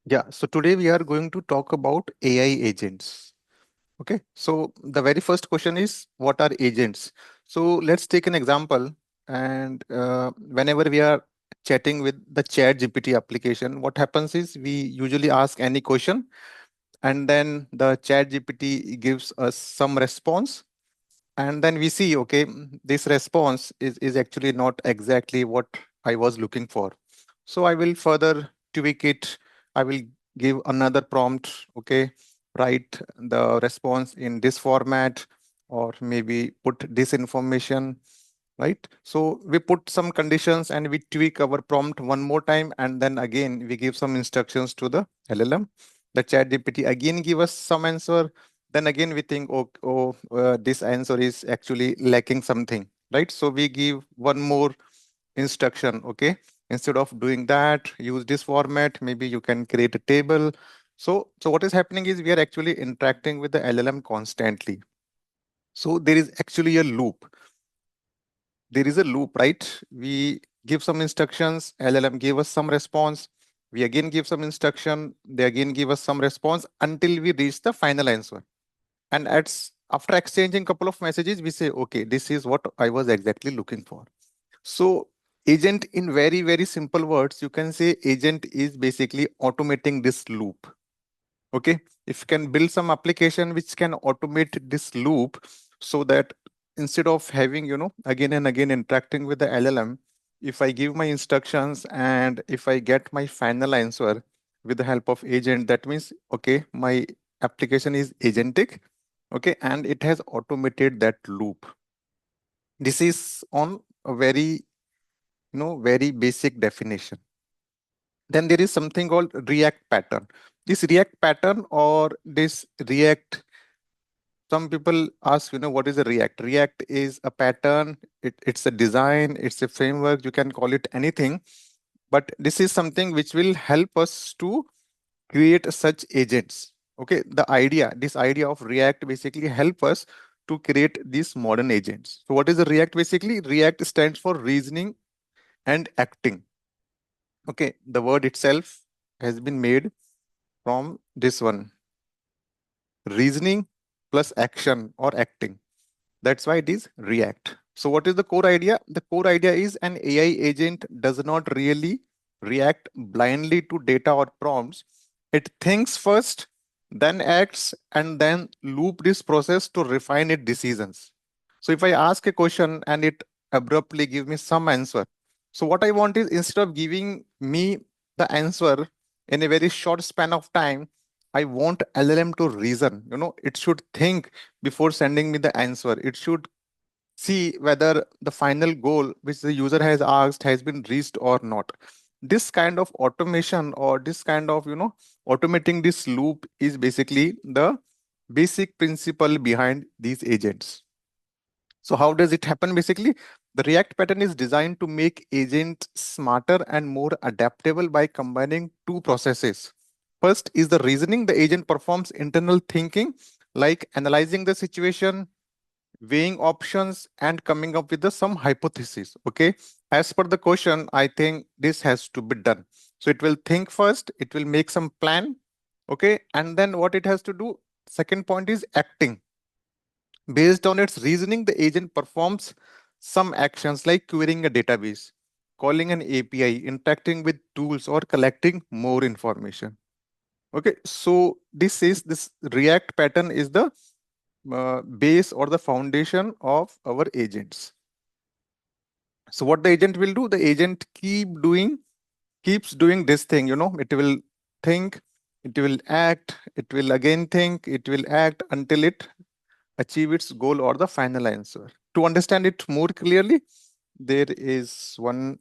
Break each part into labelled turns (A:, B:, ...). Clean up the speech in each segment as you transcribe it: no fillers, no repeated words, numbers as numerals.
A: Yeah, so today we are going to talk about AI agents. Okay, so the very first question is what are agents? So let's take an example. And whenever we are chatting with the Chat GPT application, what happens is we usually ask any question, and then the Chat GPT gives us some response, and then we see, okay, this response is actually not exactly what I was looking for. So I will further tweak it. I will give another prompt, okay, write the response in this format, or maybe put this information, right? So we put some conditions and we tweak our prompt one more time, and then again we give some instructions to the LLM. The Chat GPT again give us some answer. Then again we think, this answer is actually lacking something, right? So we give one more instruction, okay, instead of doing that, use this format, maybe you can create a table. So what is happening is we are actually interacting with the LLM constantly. So there is actually a loop. There is a loop, right? We give some instructions, LLM gave us some response, we again give some instruction, they again give us some response until we reach the final answer. And after exchanging couple of messages, we say, okay, this is what I was exactly looking for. So agent, in very, very simple words, you can say agent is basically automating this loop. Okay. If you can build some application which can automate this loop, so that instead of having, again and again interacting with the LLM, if I give my instructions and if I get my final answer with the help of agent, that means, okay, my application is agentic. Okay. And it has automated that loop. This is on a very, very basic definition. Then there is something called React pattern. This React pattern, or this React, some people ask, what is a React? React is a pattern, it's a design, it's a framework, you can call it anything. But this is something which will help us to create such agents. Okay, this idea of React basically help us to create these modern agents. So what is the React? Basically, React stands for reasoning and acting. Okay, the word itself has been made from this one, reasoning plus action or acting. That's why it is React. So what is the core idea? The core idea is an AI agent does not really react blindly to data or prompts. It thinks first, then acts, and then loop this process to refine its decisions. So if I ask a question and it abruptly give me some answer, so what I want is, instead of giving me the answer in a very short span of time, I want LLM to reason. It should think before sending me the answer. It should see whether the final goal which the user has asked has been reached or not. This kind of automation, or this kind of, automating this loop, is basically the basic principle behind these agents. So how does it happen? Basically, the React pattern is designed to make agents smarter and more adaptable by combining two processes. First is the reasoning. The agent performs internal thinking, like analyzing the situation, weighing options, and coming up with some hypothesis. Okay, as per the question, I think this has to be done. So it will think first, it will make some plan. Okay, and then what it has to do, second point is acting. Based on its reasoning, the agent performs some actions like querying a database, calling an API, interacting with tools, or collecting more information. Okay, so this React pattern is the base or the foundation of our agents. So what the agent will do, the agent keeps doing this thing. It will think, it will act, it will again think, it will act until it achieve its goal or the final answer. To understand it more clearly, there is one.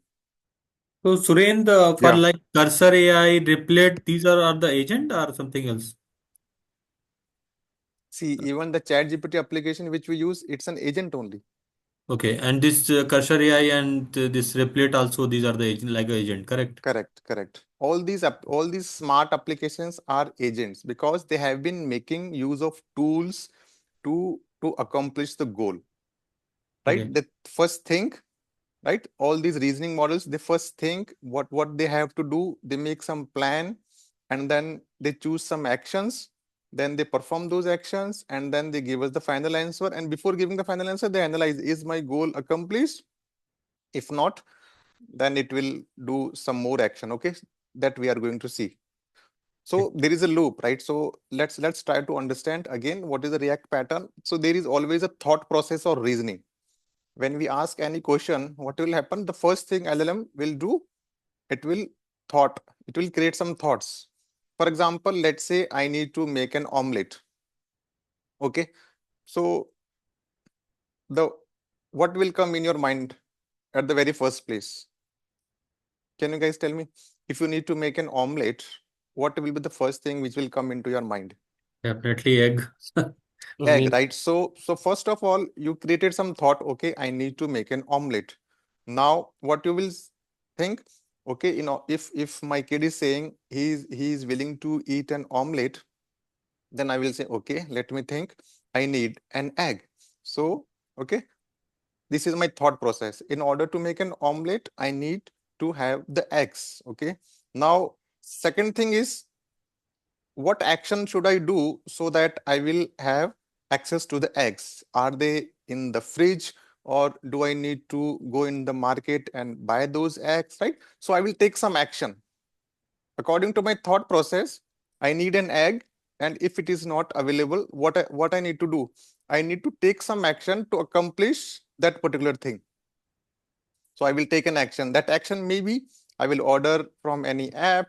B: So Surendra, for
A: Yeah.
B: like Cursor AI, Replit, these are the agent or something else?
A: See, even the Chat GPT application which we use, it's an agent only.
B: Okay, and this Cursor AI and this Replit also, these are the agent, like a agent, correct?
A: Correct, correct. All these smart applications are agents because they have been making use of tools to accomplish the goal. Right?
B: Okay.
A: The first thing, right? All these reasoning models, they first think what they have to do. They make some plan, and then they choose some actions, then they perform those actions, and then they give us the final answer. And before giving the final answer, they analyze, is my goal accomplished? If not, then it will do some more action, okay, that we are going to see. So there is a loop, right? So let's try to understand again what is the React pattern. So there is always a thought process or reasoning. When we ask any question, what will happen? The first thing LLM will do, it will it will create some thoughts. For example, let's say I need to make an omelette. Okay, so the what will come in your mind at the very first place? Can you guys tell me? If you need to make an omelette, what will be the first thing which will come into your mind?
B: Definitely egg. I
A: Egg,
B: mean,
A: right? So first of all, you created some thought, okay, I need to make an omelette. Now, what you will think, okay, if my kid is saying he's willing to eat an omelette, then I will say, okay, let me think. I need an egg. So, okay, this is my thought process. In order to make an omelette, I need to have the eggs. Okay. Now, second thing is, what action should I do so that I will have access to the eggs? Are they in the fridge, or do I need to go in the market and buy those eggs, right? So I will take some action. According to my thought process, I need an egg, and if it is not available, what I need to do? I need to take some action to accomplish that particular thing. So I will take an action. That action maybe I will order from any app.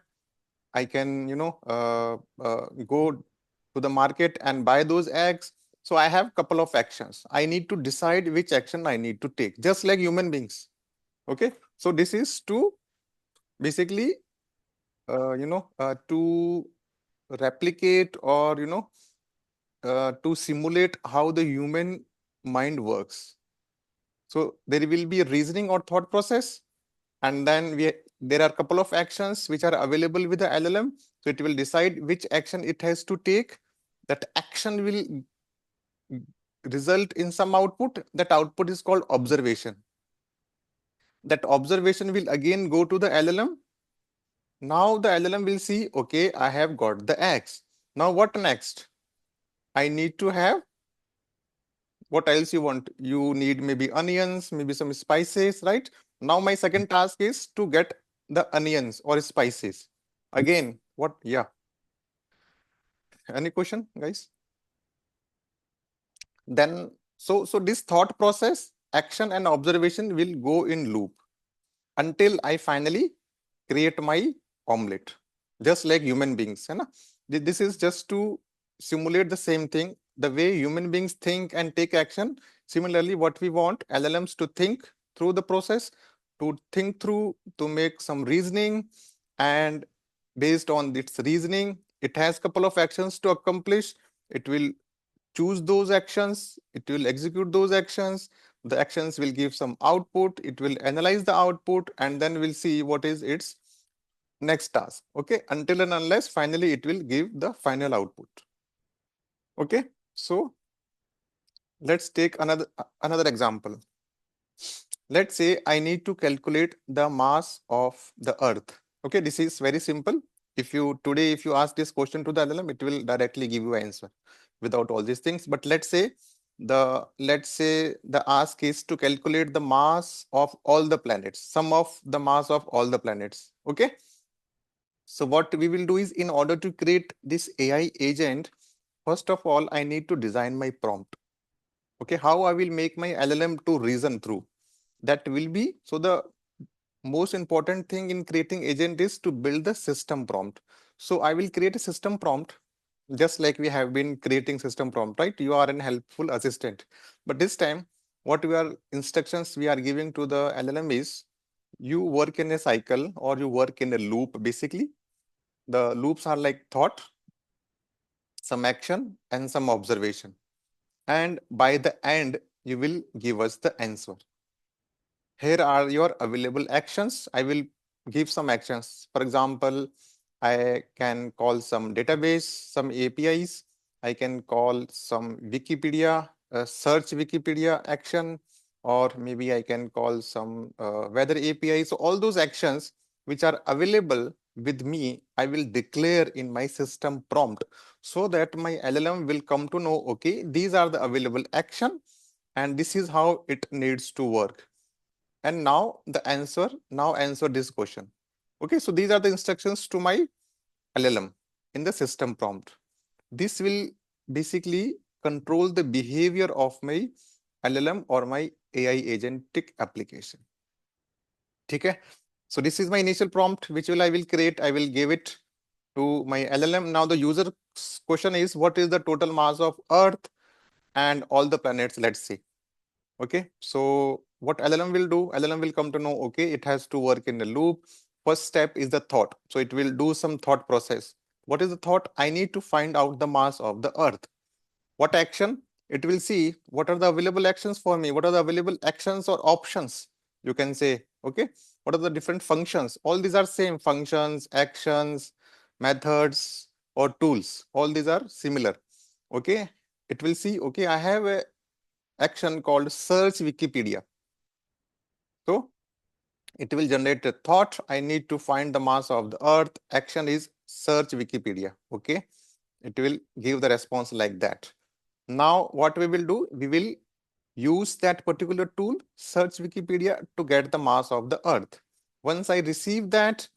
A: I can, go to the market and buy those eggs. So I have couple of actions. I need to decide which action I need to take, just like human beings. Okay. So this is to basically, to replicate, or, to simulate how the human mind works. So there will be a reasoning or thought process, and then there are a couple of actions which are available with the LLM. So it will decide which action it has to take. That action will result in some output. That output is called observation. That observation will again go to the LLM. Now the LLM will see, okay, I have got the X. Now what next? I need to have, what else you want? You need maybe onions, maybe some spices, right? Now my second task is to get the onions or spices. Again, what? Yeah. Any question, guys? Then, so this thought process, action and observation will go in loop until I finally create my omelette, just like human beings. है ना? This is just to simulate the same thing. The way human beings think and take action. Similarly, what we want LLMs to think through the process, to think through, to make some reasoning, and based on its reasoning, it has couple of actions to accomplish. It will choose those actions, it will execute those actions, the actions will give some output, it will analyze the output, and then we'll see what is its next task. Okay, until and unless finally it will give the final output. Okay, so let's take another example. Let's say I need to calculate the mass of the earth. Okay, this is very simple. If you ask this question to the LLM, it will directly give you an answer without all these things. But let's say the ask is to calculate the mass of all the planets, sum of the mass of all the planets. Okay, so what we will do is, in order to create this AI agent, first of all, I need to design my prompt. Okay, how I will make my LLM to reason through. That will be, so the most important thing in creating agent is to build the system prompt. So I will create a system prompt, just like we have been creating system prompt, right? You are an helpful assistant. But this time, what we are instructions we are giving to the LLM is, you work in a cycle, or you work in a loop. Basically, the loops are like thought, some action, and some observation. And by the end, you will give us the answer. Here are your available actions. I will give some actions. For example, I can call some database, some APIs. I can call some Wikipedia, search Wikipedia action, or maybe I can call some weather API. So all those actions which are available with me, I will declare in my system prompt so that my LLM will come to know, okay, these are the available action and this is how it needs to work. And now answer this question. Okay, so these are the instructions to my LLM in the system prompt. This will basically control the behavior of my LLM or my AI agentic application. Okay, so this is my initial prompt, which I will create. I will give it to my LLM. Now the user question is, what is the total mass of Earth and all the planets? Let's see. Okay, so what LLM will do? LLM will come to know, okay, it has to work in a loop. First step is the thought. So it will do some thought process. What is the thought? I need to find out the mass of the Earth. What action? It will see what are the available actions for me, what are the available actions or options, you can say. Okay, what are the different functions? All these are same functions, actions, methods, or tools. All these are similar. Okay, it will see, okay, I have a action called search Wikipedia. So it will generate a thought, I need to find the mass of the Earth. Action is search Wikipedia. Okay, it will give the response like that. Now what we will do, we will use that particular tool, search Wikipedia, to get the mass of the Earth. Once I receive that,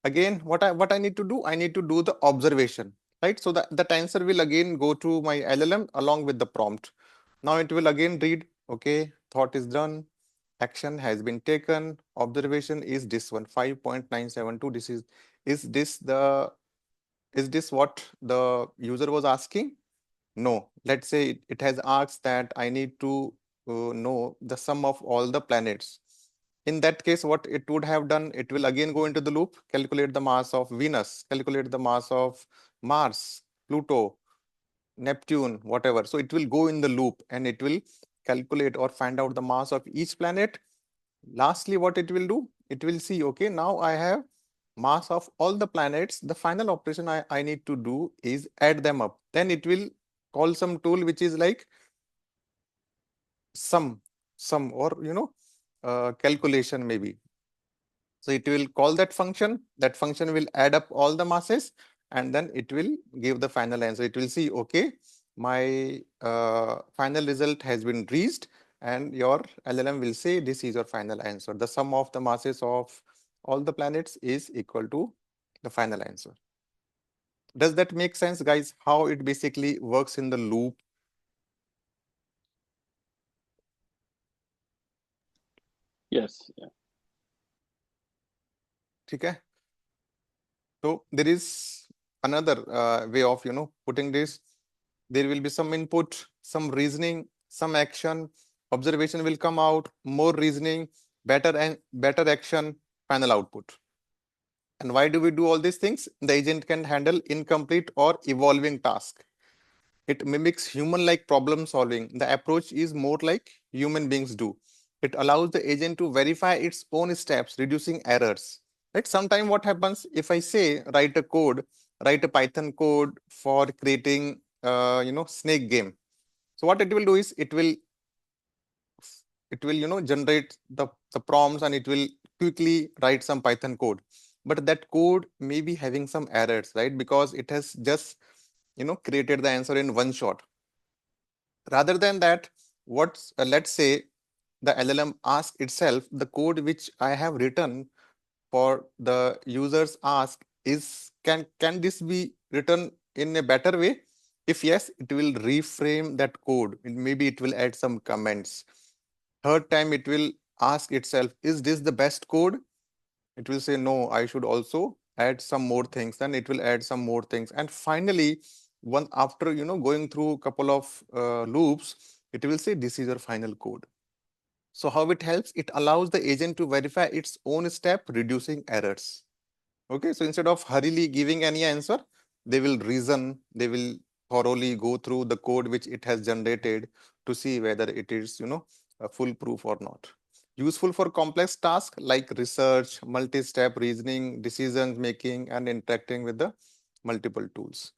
A: again, what I need to do, I need to do the observation, right? So that answer will again go to my LLM along with the prompt. Now it will again read, okay, thought is done, action has been taken, observation is this one, 5.972. Is this the is this what the user was asking? No, let's say it has asked that I need to know the sum of all the planets. In that case, what it would have done, it will again go into the loop, calculate the mass of Venus, calculate the mass of Mars, Pluto, Neptune, whatever. So it will go in the loop and it will calculate or find out the mass of each planet. Lastly, what it will do, it will see, okay, now I have mass of all the planets. The final operation I need to do is add them up. Then it will call some tool which is like sum or calculation maybe. So it will call that function. That function will add up all the masses and then it will give the final answer. It will see, okay, my final result has been reached, and your LLM will say this is your final answer. The sum of the masses of all the planets is equal to the final answer. Does that make sense, guys? How it basically works in the loop?
C: Yes. Yeah.
A: Okay. So there is another way of putting this. There will be some input, some reasoning, some action. Observation will come out, more reasoning, better action, final output. And why do we do all these things? The agent can handle incomplete or evolving task. It mimics human-like problem solving. The approach is more like human beings do. It allows the agent to verify its own steps, reducing errors. Right? Sometimes what happens if I say write a Python code for creating snake game. So what it will do is it will generate the prompts and it will quickly write some Python code. But that code may be having some errors, right? Because it has just created the answer in one shot. Rather than that, let's say the LLM asks itself, the code which I have written for the users ask is, can this be written in a better way? If yes, it will reframe that code. Maybe it will add some comments. Third time it will ask itself, is this the best code? It will say, no, I should also add some more things. Then it will add some more things. And finally, one after going through a couple of loops, it will say this is your final code. So how it helps? It allows the agent to verify its own step, reducing errors. Okay, so instead of hurriedly giving any answer, they will reason, they will thoroughly go through the code which it has generated to see whether it is foolproof or not. Useful for complex tasks like research, multi-step reasoning, decision making, and interacting with the multiple tools.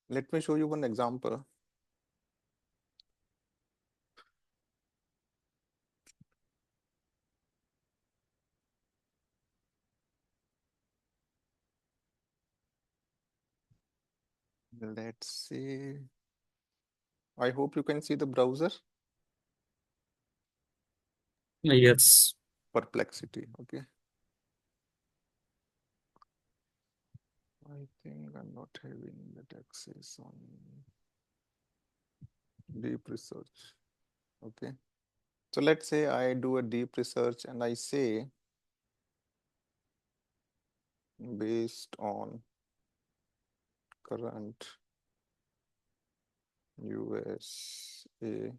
A: Let me show you one example. let's see. I hope you can see the browser.
B: Yes.
A: Perplexity. Okay. I think I'm not having that access on deep research. Okay. So let's say I do a deep research and I say based on current USA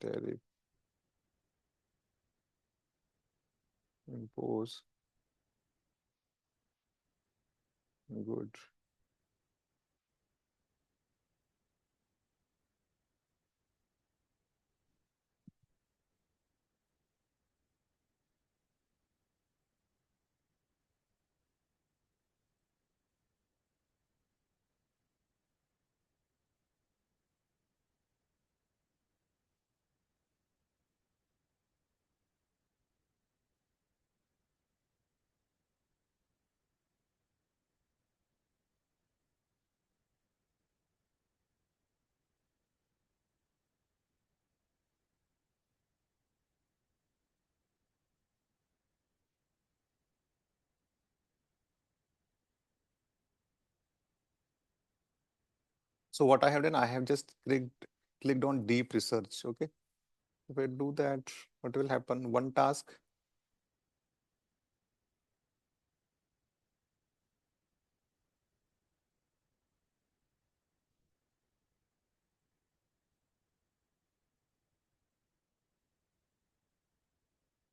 A: tariff impose good. So what I have done, I have just clicked on deep research. Okay. If I do that, what will happen? One task.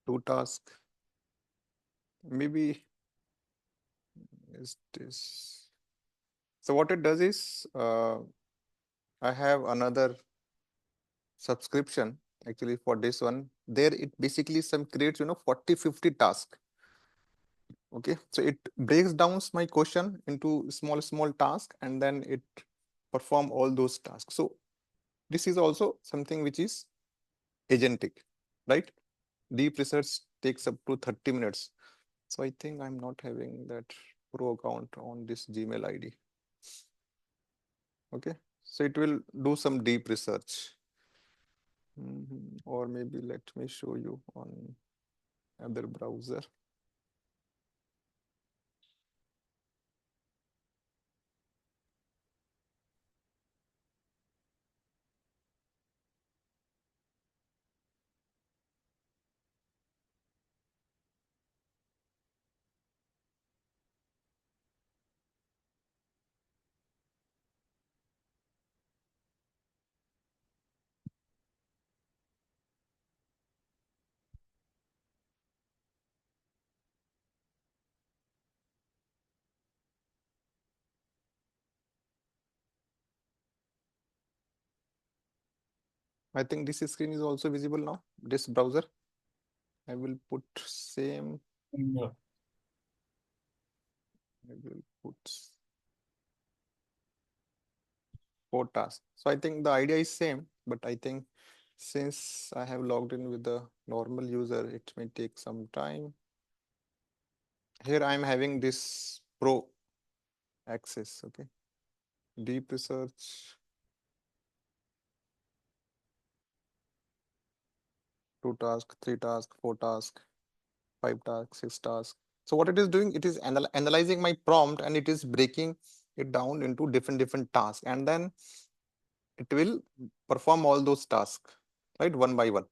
A: Two tasks. Maybe is this. So what it does is I have another subscription actually for this one. There it basically some creates 40-50 tasks. Okay, so it breaks down my question into small tasks and then it perform all those tasks. So this is also something which is agentic, right? Deep research takes up to 30 minutes. So I think I'm not having that pro account on this Gmail ID. Okay, so it will do some deep research. Or maybe let me show you on other browser. I think this screen is also visible now, this browser. I will put same,
B: Yeah.
A: I will put 4 tasks. So I think the idea is same, but I think since I have logged in with the normal user, it may take some time. Here I'm having this pro access, okay. Deep research, 2 tasks, 3 tasks, 4 tasks, 5 tasks, 6 tasks. So what it is doing, it is analyzing my prompt and it is breaking it down into different tasks, and then it will perform all those tasks, right, one by one.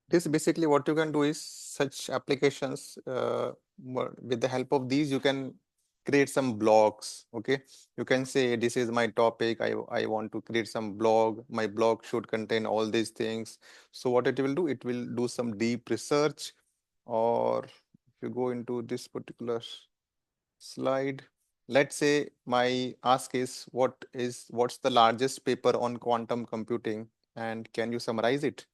A: This basically what you can do is such applications with the help of these you can create some blogs. Okay, you can say this is my topic, I want to create some blog, my blog should contain all these things. So what it will do, it will do some deep research. Or if you go into this particular slide, let's say my ask is what's the largest paper on quantum computing and can you summarize it?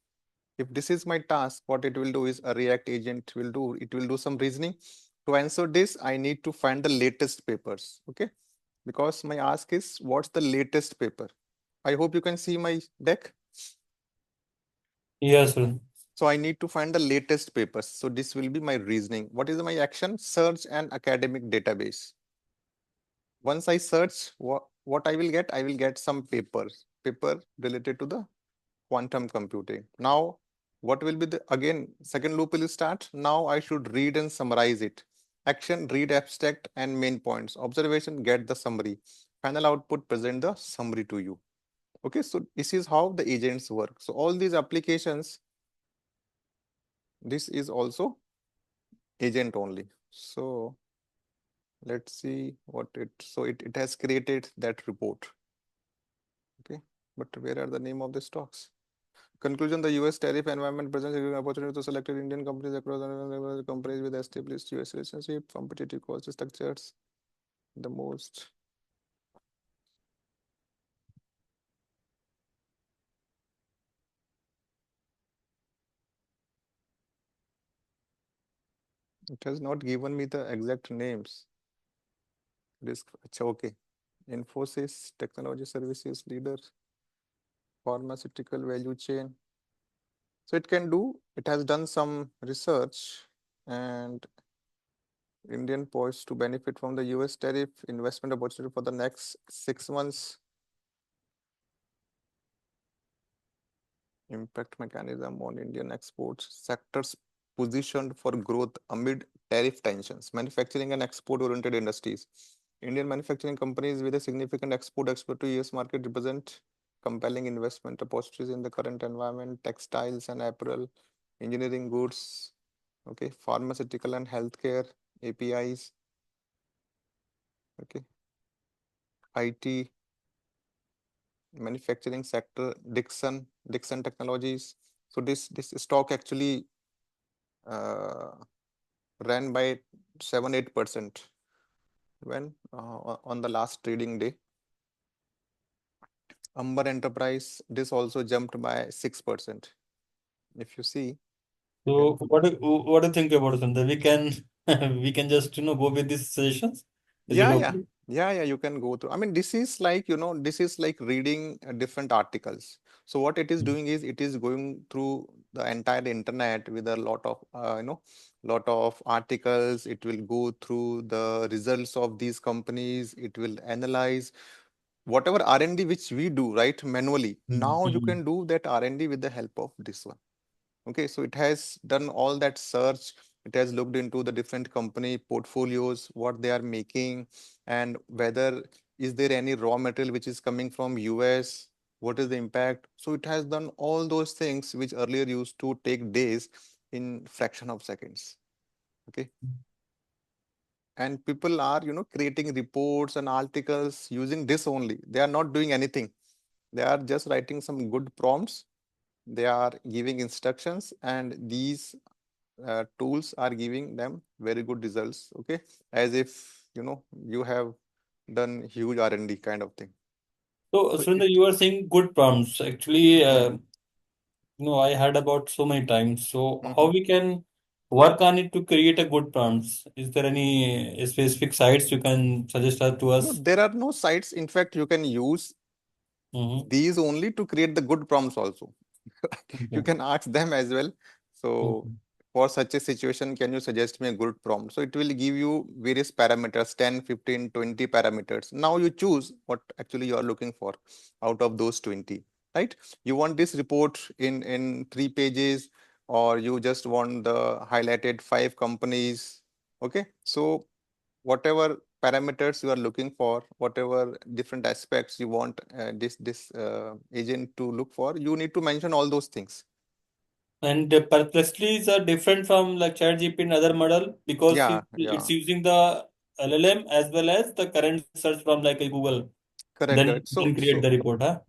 A: If this is my task, what it will do is a React agent will do, it will do some reasoning. To answer this, I need to find the latest papers, okay? Because my ask is what's the latest paper? I hope you can see my deck.
B: Yes, sir.
A: So I need to find the latest papers. So this will be my reasoning. What is my action? Search an academic database. Once I search, what I will get? I will get some paper related to the quantum computing. Now, what will be the, again, second loop will start. Now I should read and summarize it. Action, read abstract and main points. Observation, get the summary. Final output, present the summary to you. Okay, so this is how the agents work. So all these applications, this is also agent only. So let's see what it has created that report. Okay, but where are the name of the stocks? Conclusion: the US tariff environment presents a opportunity to selected Indian companies across the companies with established US relationship, competitive cost structures, the most. It has not given me the exact names. Risk, okay. Infosys, technology services leader, pharmaceutical value chain. So it can do, it has done some research and Indian poised to benefit from the US tariff investment opportunity for the next 6 months. Impact mechanism on Indian exports, sectors positioned for growth amid tariff tensions, manufacturing and export oriented industries. Indian manufacturing companies with a significant export exposure to US market represent compelling investment opportunities in the current environment. Textiles and apparel, engineering goods, okay, pharmaceutical and healthcare, APIs, okay, IT, manufacturing sector, Dixon Technologies. So this stock actually uh, ran by 7-8% when on the last trading day. Amber Enterprise, this also jumped by 6%. If you see,
B: So what do you think about Sundar? We can we can just go with these suggestions. Is it
A: yeah, yeah,
B: okay?
A: yeah, you can go through. I mean, this is like, this is like reading different articles. So what it is doing is it is going through the entire internet with a lot of, lot of articles. It will go through the results of these companies. It will analyze whatever R&D which we do, right, manually. Now you
B: Mhm.
A: can do that R&D with the help of this one. Okay, so it has done all that search. It has looked into the different company portfolios, what they are making, and whether is there any raw material which is coming from US, what is the impact. So it has done all those things which earlier used to take days in fraction of seconds. Okay, and people are, creating reports and articles using this only. They are not doing anything. They are just writing some good prompts. They are giving instructions, and these tools are giving them very good results. Okay, as if you have done huge R&D kind of thing.
B: So
A: So
B: Sundar,
A: it.
B: you are saying good prompts. Actually,
A: Hmm.
B: I heard about so many times. So how
A: Hmm.
B: we can work on it to create a good prompts? Is there any specific sites you can suggest to
A: No,
B: us?
A: there are no sites. In fact, you can use
B: Mm-hmm.
A: these only to create the good prompts also. You
B: Okay.
A: can ask them as well. So
B: Okay.
A: for such a situation, can you suggest me a good prompt? So it will give you various parameters, 10, 15, 20 parameters. Now you choose what actually you are looking for out of those 20, right? You want this report in 3 pages, or you just want the highlighted 5 companies. Okay, so whatever parameters you are looking for, whatever different aspects you want this agent to look for, you need to mention all those things.
B: And Perplexity is different from like ChatGPT and other model because
A: Yeah,
B: it's
A: yeah,
B: using the LLM as well as the current search from like a Google.
A: correct,
B: Then
A: correct.
B: then create the report, huh?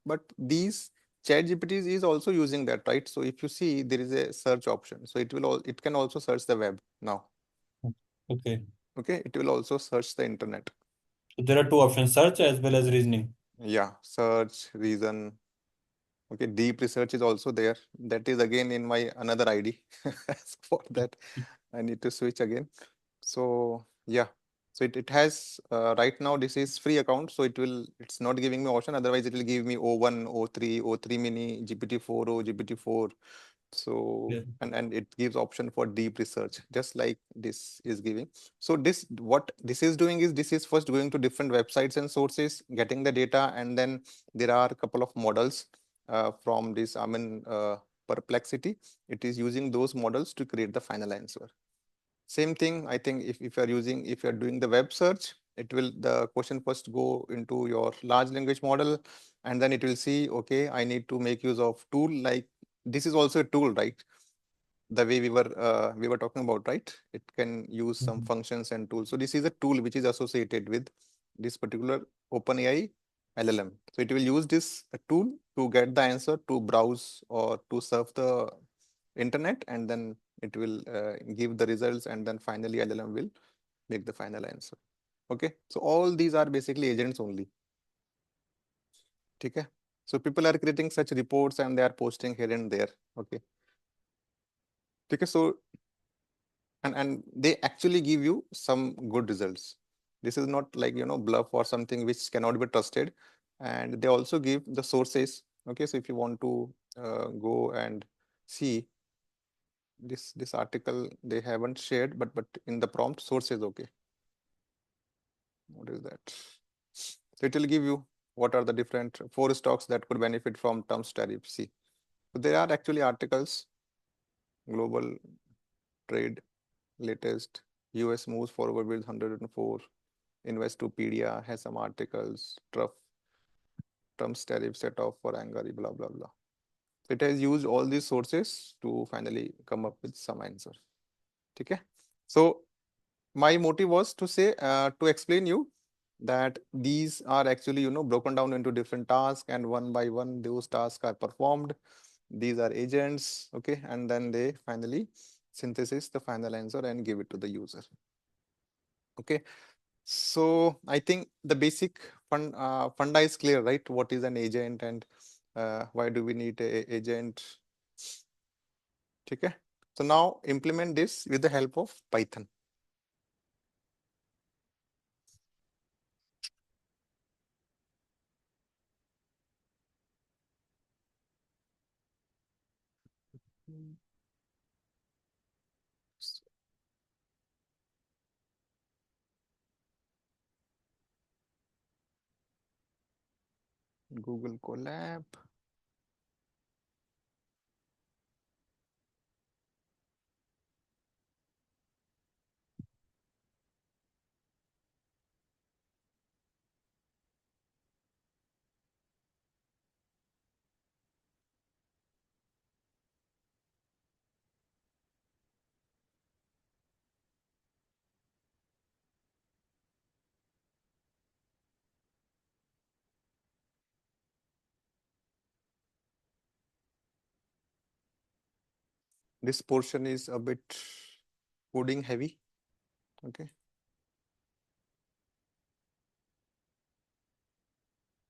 A: But these chat gpts is also using that, right? So if you see, there is a search option, so it can also search the web now.
B: Okay.
A: Okay, it will also search the internet.
B: So there are two options, search as well as reasoning.
A: Yeah, search, reason. Okay, deep research is also there. That is again in my another ID. For that, I need to switch again. So yeah. So it has right now this is free account, so it's not giving me option. Otherwise, it will give me O1, O3, O3 mini, GPT-4 or GPT-4. So
B: Yeah.
A: and it gives option for deep research, just like this is giving. So this what this is doing is this is first going to different websites and sources, getting the data, and then there are a couple of models from this. I mean, Perplexity. It is using those models to create the final answer. Same thing, I think if you're doing the web search, the question first go into your large language model, and then it will see, okay, I need to make use of tool like this is also a tool, right? The way we were talking about, right? It can use some functions and tools. So this is a tool which is associated with this particular OpenAI LLM. So it will use this tool to get the answer, to browse or to surf the internet, and then it will give the results, and then finally LLM will make the final answer. Okay, so all these are basically agents only. Okay, so people are creating such reports and they are posting here and there. Okay, okay, so and they actually give you some good results. This is not like bluff or something which cannot be trusted. And they also give the sources. Okay, so if you want to go and see this article, they haven't shared, but in the prompt sources. Okay, what is that? So it will give you what are the different four stocks that could benefit from Trump's tariff. See, so there are actually articles. Global trade latest, US moves forward with 104. Investopedia has some articles. Trump's tariff set off for anger, blah blah blah. So it has used all these sources to finally come up with some answer. Okay, so my motive was to say to explain you that these are actually broken down into different tasks, and one by one those tasks are performed. These are agents. Okay, and then they finally synthesis the final answer and give it to the user. Okay, so I think the basic funda is clear, right? What is an agent, and why do we need a agent? Okay, so now implement this with the help of Python. Google Colab. This portion is a bit coding heavy. Okay.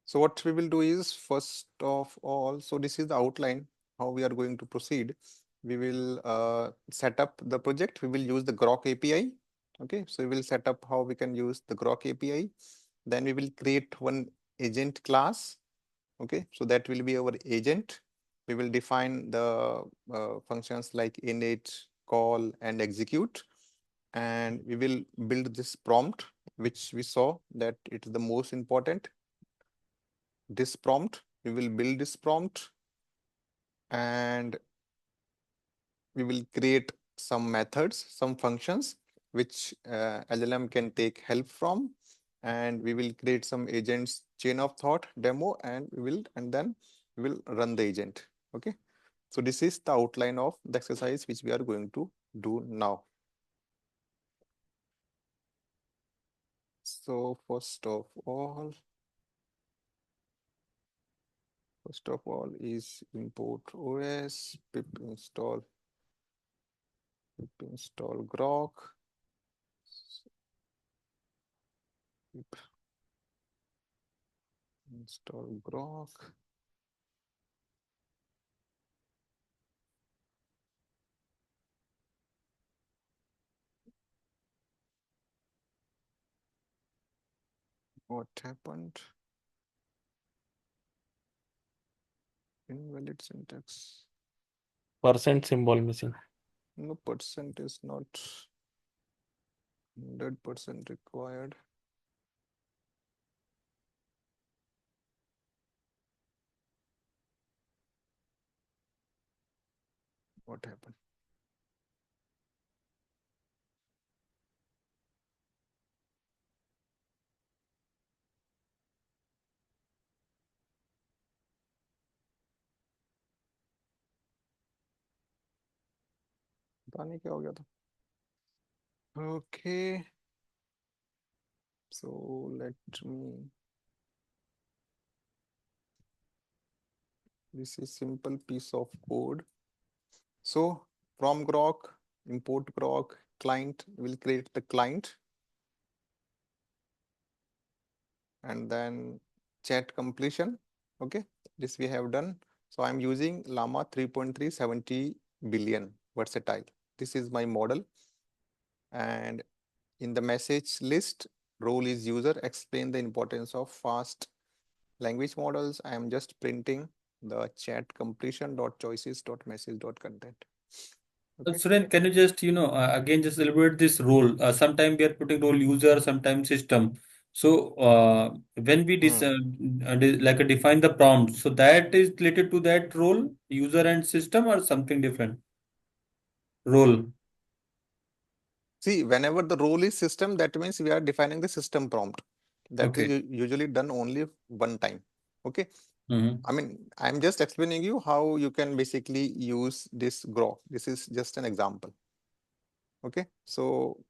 A: So what we will do is, first of all, so this is the outline, how we are going to proceed. We will set up the project. We will use the Grok API. Okay, so we will set up how we can use the Grok API. Then we will create one agent class. Okay, so that will be our agent. We will define the functions like init, call, and execute. And we will build this prompt, which we saw that it is the most important. This prompt, we will build this prompt, and we will create some methods, some functions, which LLM can take help from. And we will create some agents chain of thought demo, and then we will run the agent. Okay, so this is the outline of the exercise which we are going to do now. So first of all is import OS, pip install Grok, pip install Grok. What happened? Invalid syntax.
D: % symbol missing.
A: No, percent is not 100% required. What happened? पता नहीं क्या हो गया था. Okay. So let me. This is simple piece of code. So from Grok, import Grok, client will create the client. And then chat completion. Okay, this we have done. So I'm using Llama 3.3 70 billion versatile. This is my model. And in the message list, role is user, explain the importance of fast language models. I am just printing the chat completion dot choices dot message dot content. Okay.
B: Suren, can you just, again, just elaborate this role? Sometimes we are putting role user, sometimes system. So when we define the prompt, so that is related to that role, user and system, or something different? Role.
A: See, whenever the role is system, that means we are defining the system prompt. That is
B: Okay.
A: usually done only one time. Okay.
B: Mhm.
A: I mean, I'm just explaining you how you can basically use this Grok. This is just an example. Okay. So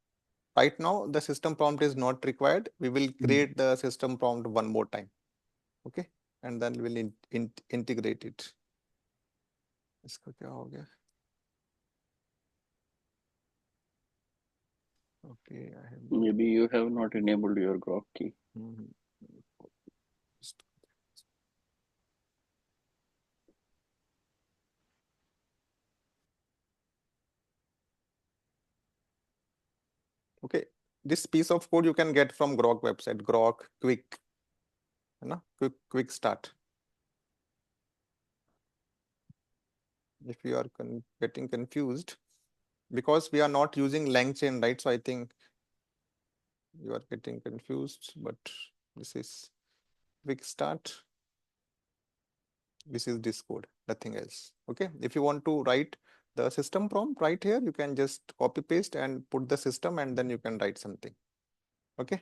A: right now the system prompt is not required. We will create the system prompt one more time. Okay. And then we'll integrate it. इसका क्या हो गया? Okay, I have
C: Maybe you have not enabled your Grok key.
A: Okay, this piece of code you can get from Grok website, Grok quick, quick start. If you are getting confused, because we are not using LangChain, right? So I think you are getting confused, but this is quick start. This is this code, nothing else. Okay, if you want to write the system prompt right here, you can just copy paste and put the system, and then you can write something. Okay.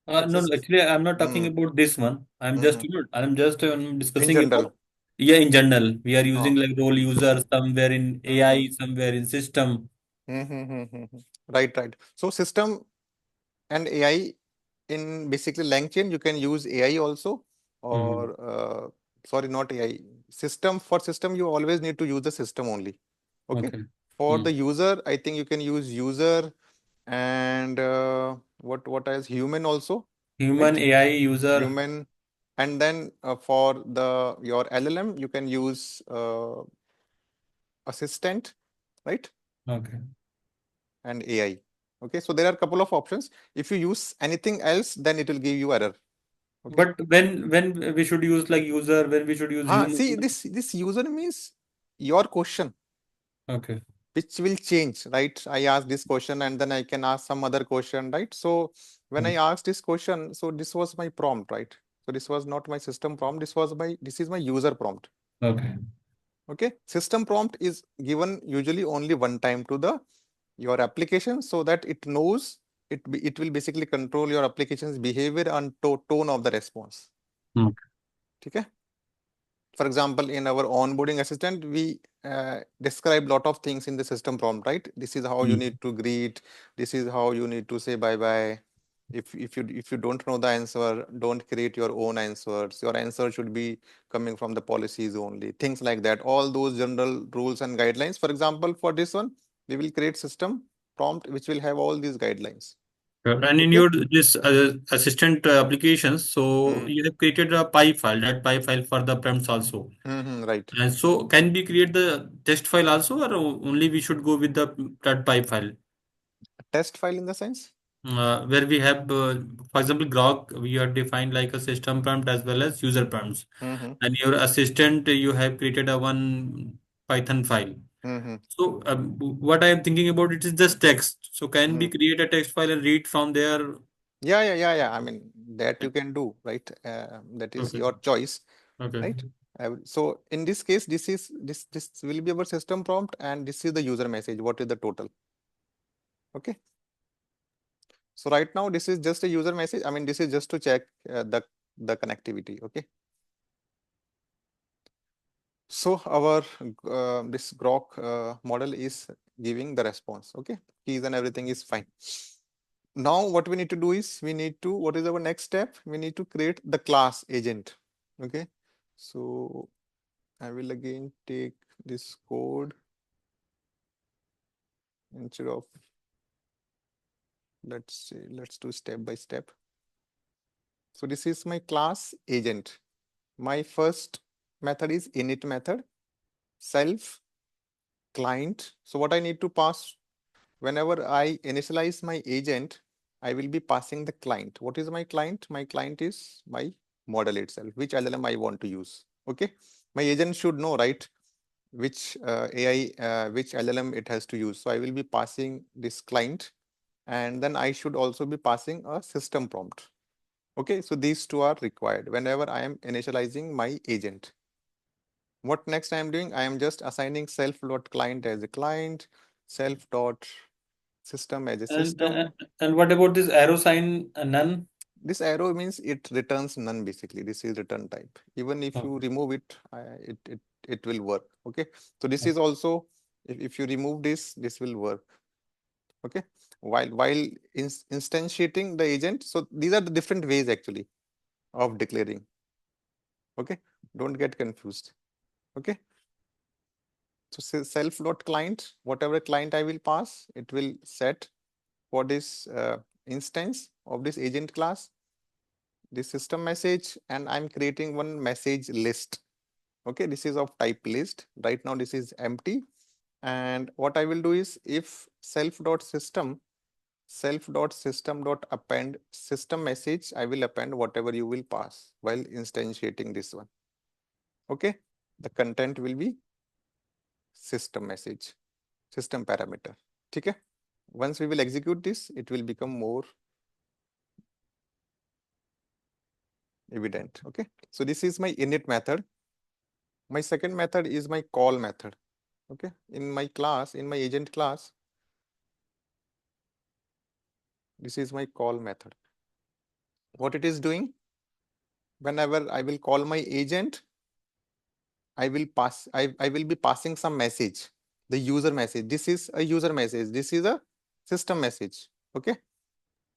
B: No, actually, I'm not talking about this one. I'm just, discussing
A: general.
B: about, in general, we are using like role user somewhere in AI, somewhere in system.
A: Right. So system and AI in basically LangChain, you can use AI also, or sorry, not AI. System, for system, you always need to use the system only. Okay. For the user, I think you can use user and what else? Human also.
B: Human,
A: right?
B: AI, user.
A: Human, and then for your LLM, you can use assistant, right?
B: Okay.
A: And AI. Okay, so there are a couple of options. If you use anything else, then it will give you error. Okay.
B: But when we should use like user, when we should use human.
A: See, this user means your question.
B: Okay.
A: Which will change, right? I ask this question and then I can ask some other question, right? So when I asked this question, so this was my prompt, right? So this was not my system prompt. This is my user prompt.
B: Okay.
A: Okay. System prompt is given usually only one time to your application, so that it knows it will basically control your application's behavior and tone of the response. Okay. For example, in our onboarding assistant, we describe lot of things in the system prompt, right? This is how you need to greet. This is how you need to say bye-bye. If you don't know the answer, don't create your own answers. Your answer should be coming from the policies only. Things like that. All those general rules and guidelines. For example, for this one, we will create system prompt which will have all these guidelines.
B: And in your this assistant applications, so you have created a PY file, that PY file for the prompts also.
A: Right.
B: And so can we create the test file also, or only we should go with that PY file?
A: Test file in the sense?
B: where we have, for example, Grok, we have defined like a system prompt as well as user prompts.
A: Mm-hmm.
B: And your assistant, you have created a one Python file.
A: Mm-hmm.
B: So what I am thinking about it is just text. So can we
A: Mm.
B: create a text file and read from there?
A: Yeah. I mean, that you can do, right? That is
B: Okay.
A: your choice,
B: Okay.
A: right? So in this case, this will be our system prompt, and this is the user message. What is the total? Okay. So right now, this is just a user message. I mean, this is just to check the connectivity. Okay. So our this Grok model is giving the response. Okay, keys and everything is fine. Now what we need to do is what is our next step? We need to create the class agent. Okay, so I will again take this code instead of, let's do step by step. So this is my class agent. My first method is init method, self, client. So what I need to pass whenever I initialize my agent, I will be passing the client. What is my client? My client is my model itself, which LLM I want to use. Okay. My agent should know, right, which which LLM it has to use. So I will be passing this client, and then I should also be passing a system prompt. Okay. So these two are required whenever I am initializing my agent. What next I am doing? I am just assigning self.client as a client, self.system as a
B: And
A: system.
B: and what about this arrow sign, none?
A: This arrow means it returns none basically. This is return type. Even if you
B: Okay.
A: remove it, it will work. Okay. So this is also, if you remove this will work. Okay. While instantiating the agent. So these are the different ways actually of declaring. Okay. Don't get confused. Okay. So self.client, whatever client I will pass, it will set for this instance of this agent class, the system message, and I'm creating one message list. Okay, this is of type list. Right now this is empty. And what I will do is, if self.system.append system message, I will append whatever you will pass while instantiating this one. Okay, the content will be system message, system parameter. Okay, once we will execute this, it will become more evident. Okay, so this is my init method. My second method is my call method. Okay, in my class, in my agent class, this is my call method. What it is doing, whenever I will call my agent, I will be passing some message, the user message. This is a user message, this is a system message. Okay,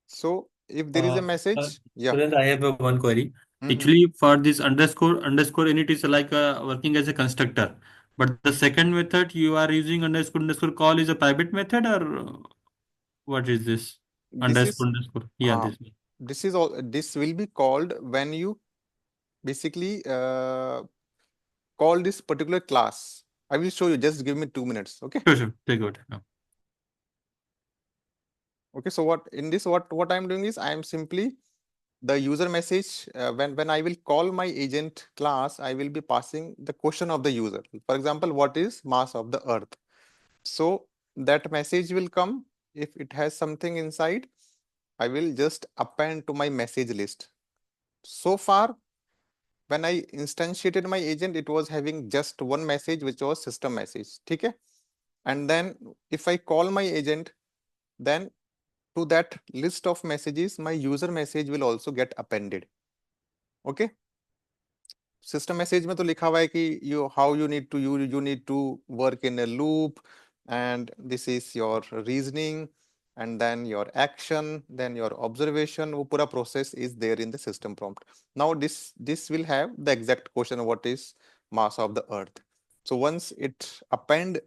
A: so if there is a message, yeah.
B: Surendra, I have one query.
A: Mhm.
B: Actually, for this underscore init is like working as a constructor. But the second method you are using underscore call is a private method, or what is this?
A: This is
B: Underscore. Yeah, this one.
A: this is all. This will be called when you basically call this particular class. I will show you. Just give me 2 minutes. Okay.
B: Sure. Take it. Yeah.
A: Okay. So what I'm doing is I am simply the user message. When I will call my agent class, I will be passing the question of the user. For example, what is mass of the Earth? So that message will come. If it has something inside, I will just append to my message list. So far, when I instantiated my agent, it was having just one message, which was system message. Okay. And then if I call my agent, then to that list of messages, my user message will also get appended. Okay. System message में तो लिखा हुआ है कि how you need to work in a loop, and this is your reasoning, and then your action, then your observation. वो पूरा process is there in the system prompt. Now this will have the exact question, what is mass of the Earth. So once it append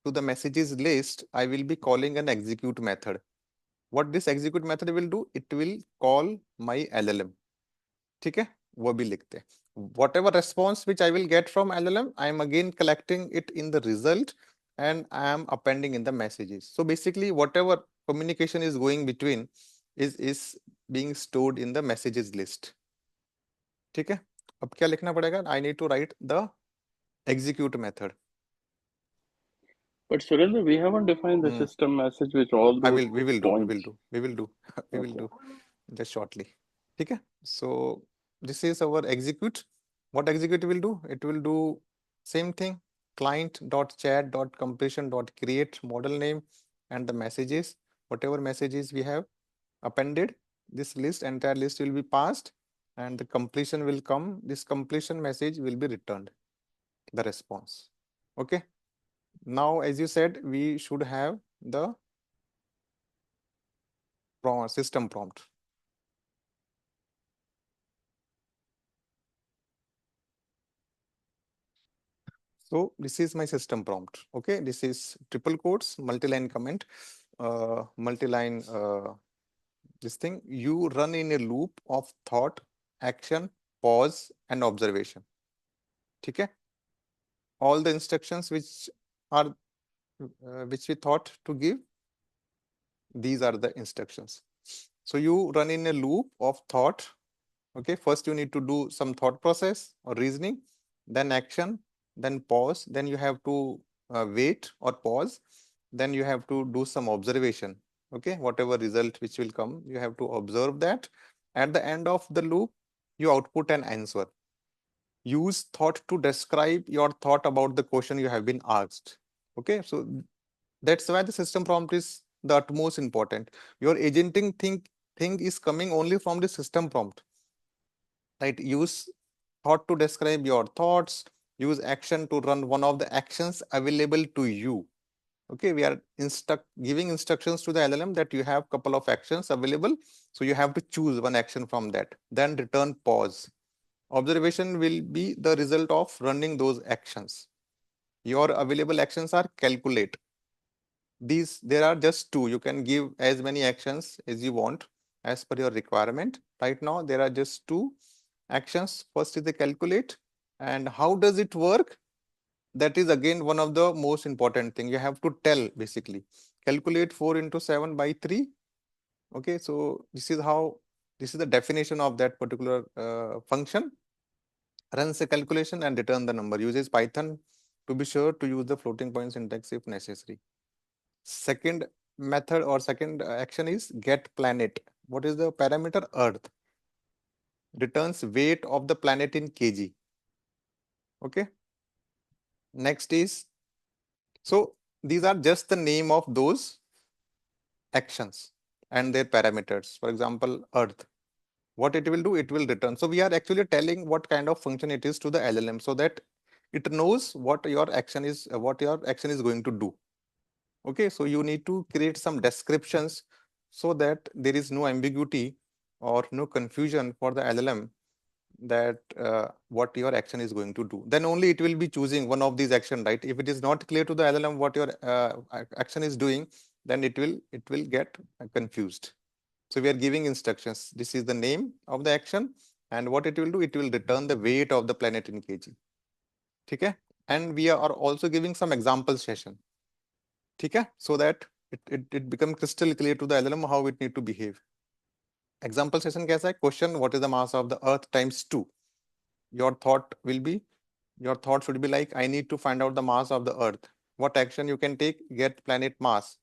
A: to the messages list, I will be calling an execute method. What this execute method will do, it will call my LLM. ठीक है, वो भी लिखते हैं. Whatever response which I will get from LLM, I am again collecting it in the result, and I am appending in the messages. So basically, whatever communication is going between is being stored in the messages list. ठीक है, अब क्या लिखना पड़ेगा? I need to write the execute method.
C: But Surendra, we haven't defined the system message with all those
A: we will do
C: points.
A: we will do just shortly. ठीक है, so this is our execute. What execute will do? It will do same thing, client.chat.completion.create model name and the messages, whatever messages we have appended, this list, entire list will be passed, and the completion will come. This completion message will be returned, the response. Okay, now as you said, we should have the system prompt. So this is my system prompt. Okay, this is triple quotes, multi-line comment, multi-line this thing. You run in a loop of thought, action, pause, and observation. Okay, all the instructions which are which we thought to give, these are the instructions. So you run in a loop of thought. Okay, first you need to do some thought process or reasoning, then action, then pause, then you have to wait or pause, then you have to do some observation. Okay, whatever result which will come, you have to observe that. At the end of the loop, you output an answer. Use thought to describe your thought about the question you have been asked. Okay, so that's why the system prompt is the utmost important. Your agenting thing is coming only from the system prompt, right? Use thought to describe your thoughts, use action to run one of the actions available to you. Okay, we are giving instructions to the LLM that you have couple of actions available, so you have to choose one action from that, then return pause. Observation will be the result of running those actions. Your available actions are calculate. There are just two. You can give as many actions as you want as per your requirement. Right now, there are just two actions. First is the calculate. And how does it work? That is again one of the most important thing. You have to tell basically. Calculate 4 into 7 by 3. Okay, so this is the definition of that particular function. Runs a calculation and return the number. Uses Python to be sure to use the floating point syntax if necessary. Second method or second action is get planet. What is the parameter? Earth. Returns weight of the planet in kg. Okay. Next is, so these are just the name of those actions and their parameters. For example, Earth. What it will do, it will return. So we are actually telling what kind of function it is to the LLM so that it knows what your action is going to do. Okay, so you need to create some descriptions so that there is no ambiguity or no confusion for the LLM that what your action is going to do. Then only it will be choosing one of these action, right? If it is not clear to the LLM what your action is doing, then it will get confused. So we are giving instructions. This is the name of the action, and what it will do, it will return the weight of the planet in kg. Okay, and we are also giving some example session. Okay, so that it becomes crystal clear to the LLM how it need to behave. Example session कैसा है? Question: what is the mass of the Earth times 2? Your thought should be like, I need to find out the mass of the Earth. What action you can take? Get planet mass.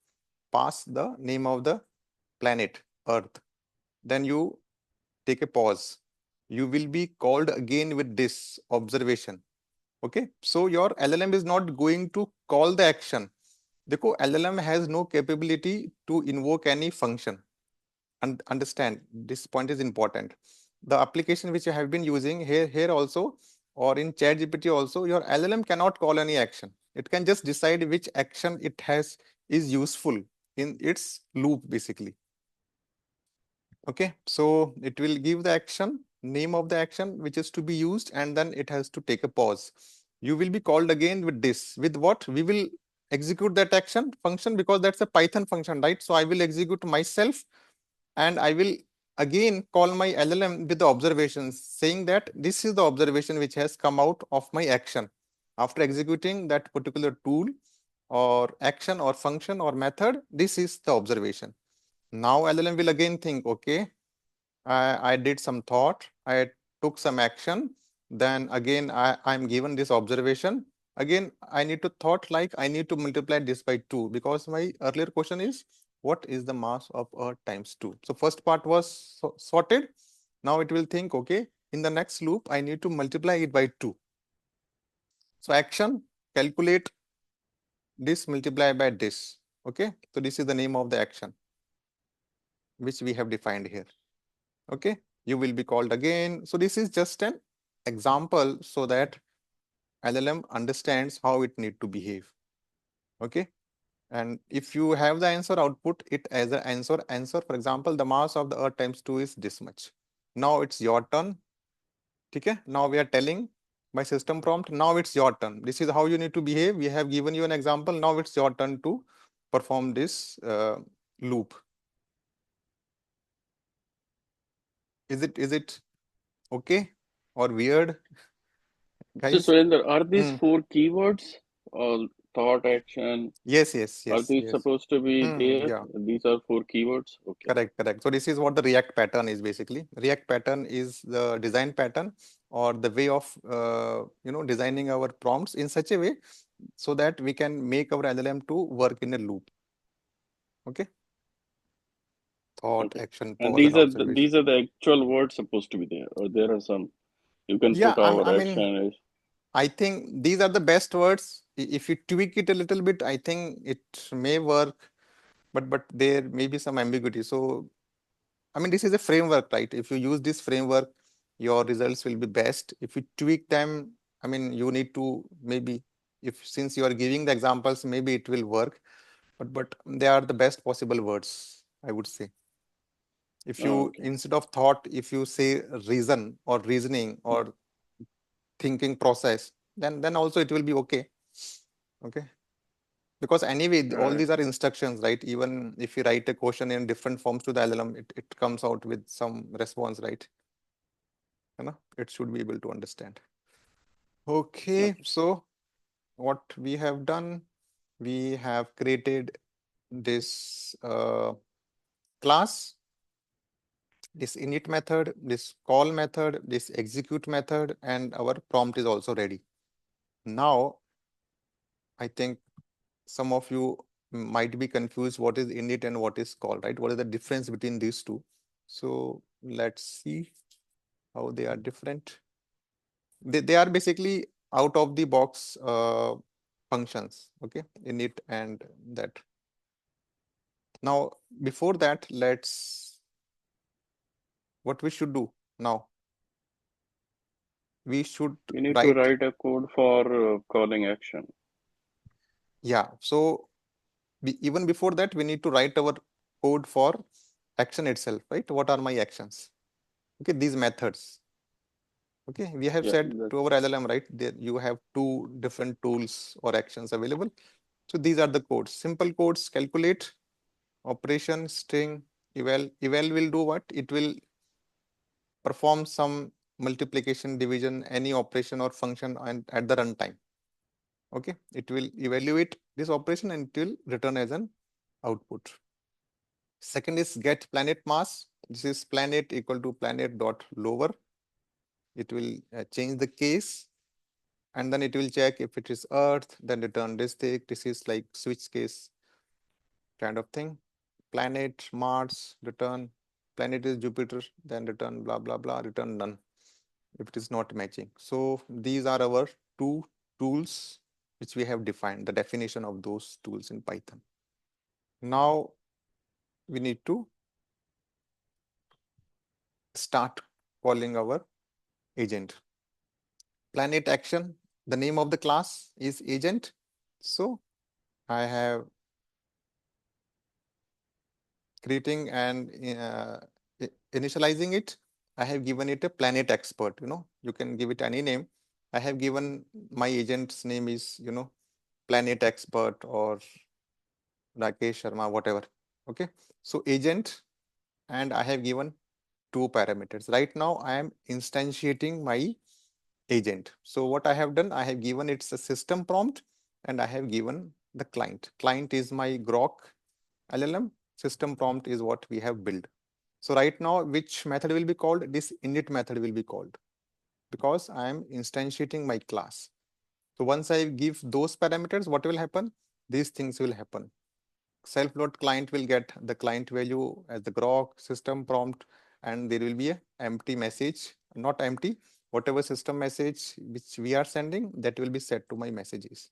A: Pass the name of the planet Earth. Then you take a pause. You will be called again with this observation. Okay, so your LLM is not going to call the action. देखो, LLM has no capability to invoke any function. And understand, this point is important. The application which you have been using here also, or in ChatGPT also, your LLM cannot call any action. It can just decide which action it has is useful in its loop, basically. Okay, so it will give the action, name of the action which is to be used, and then it has to take a pause. You will be called again with this. With what? We will execute that action function because that's a Python function, right? So I will execute myself and I will again call my LLM with the observations saying that this is the observation which has come out of my action. After executing that particular tool or action or function or method, this is the observation. Now LLM will again think, okay, I did some thought, I took some action, then again I'm given this observation. Again, I need to thought like I need to multiply this by 2 because my earlier question is what is the mass of Earth times 2? So first part was sorted. Now it will think, okay, in the next loop, I need to multiply it by 2. So action, calculate this multiply by this. Okay, so this is the name of the action which we have defined here. Okay, you will be called again. So this is just an example so that LLM understands how it need to behave. Okay, and if you have the answer, output it as an answer. For example, the mass of the Earth times 2 is this much. Now it's your turn. Okay, now we are telling my system prompt, now it's your turn. This is how you need to behave. We have given you an example. Now it's your turn to perform this loop. Is it okay or weird,
C: So
A: guys?
C: Surendra, are these
A: Hmm.
C: 4 keywords, thought, action,
A: Yes,
C: are these supposed to be there?
A: yeah,
C: These are 4 keywords. Okay.
A: correct. So this is what the React pattern is basically. React pattern is the design pattern or the way of designing our prompts in such a way so that we can make our LLM to work in a loop. Okay. Thought,
C: Okay.
A: action,
C: And
A: pause, and observation.
C: these are the actual words supposed to be there, or there are some you can
A: Yeah,
C: put
A: I
C: our
A: mean,
C: action.
A: I think these are the best words. If you tweak it a little bit, I think it may work, but there may be some ambiguity. So, I mean, this is a framework, right? If you use this framework, your results will be best. If you tweak them, I mean, you need to maybe, if since you are giving the examples, maybe it will work. But they are the best possible words, I would say. If you
C: Okay.
A: instead of thought, if you say reason or reasoning or thinking process, then also it will be okay. Okay, because anyway all
C: Right.
A: these are instructions, right? Even if you write a question in different forms to the LLM, it comes out with some response, right? It should be able to understand. Okay, so what we have done, we have created this class, this init method, this call method, this execute method, and our prompt is also ready. Now I think some of you might be confused what is init and what is call, right? What is the difference between these two? So let's see how they are different. They are basically out of the box functions, okay? Init and that. Now, before that, what we should do now? We should
C: We need to
A: write,
C: write a code for calling action.
A: yeah. So even before that, we need to write our code for action itself, right? What are my actions? Okay, these methods. Okay, we have
C: Yeah,
A: said to our LLM, right? That you have 2 different tools or actions available. So these are the codes. Simple codes: calculate, operation, string, eval. Eval will do what? It will perform some multiplication, division, any operation or function and at the runtime. Okay, it will evaluate this operation and it will return as an output. Second is get planet mass. This is planet equal to planet dot lower. It will change the case and then it will check if it is Earth, then return this thing. This is like switch case kind of thing. Planet, Mars, return. Planet is Jupiter, then return blah blah blah, return none if it is not matching. So these are our 2 tools which we have defined, the definition of those tools in Python. Now we need to start calling our agent. Planet action, the name of the class is agent. So I have creating and initializing it. I have given it a planet expert. You can give it any name. I have given my agent's name is, planet expert or Rakesh Sharma, whatever. Okay. So agent, and I have given 2 parameters. Right now I am instantiating my agent. So what I have done, I have given it's a system prompt and I have given the client. Client is my Grok LLM system prompt is what we have built. So right now, which method will be called? This init method will be called, because I am instantiating my class. So once I give those parameters, what will happen? These things will happen. Self.client will get the client value as the grok system prompt, and there will be a empty message, not empty, whatever system message which we are sending, that will be set to my messages.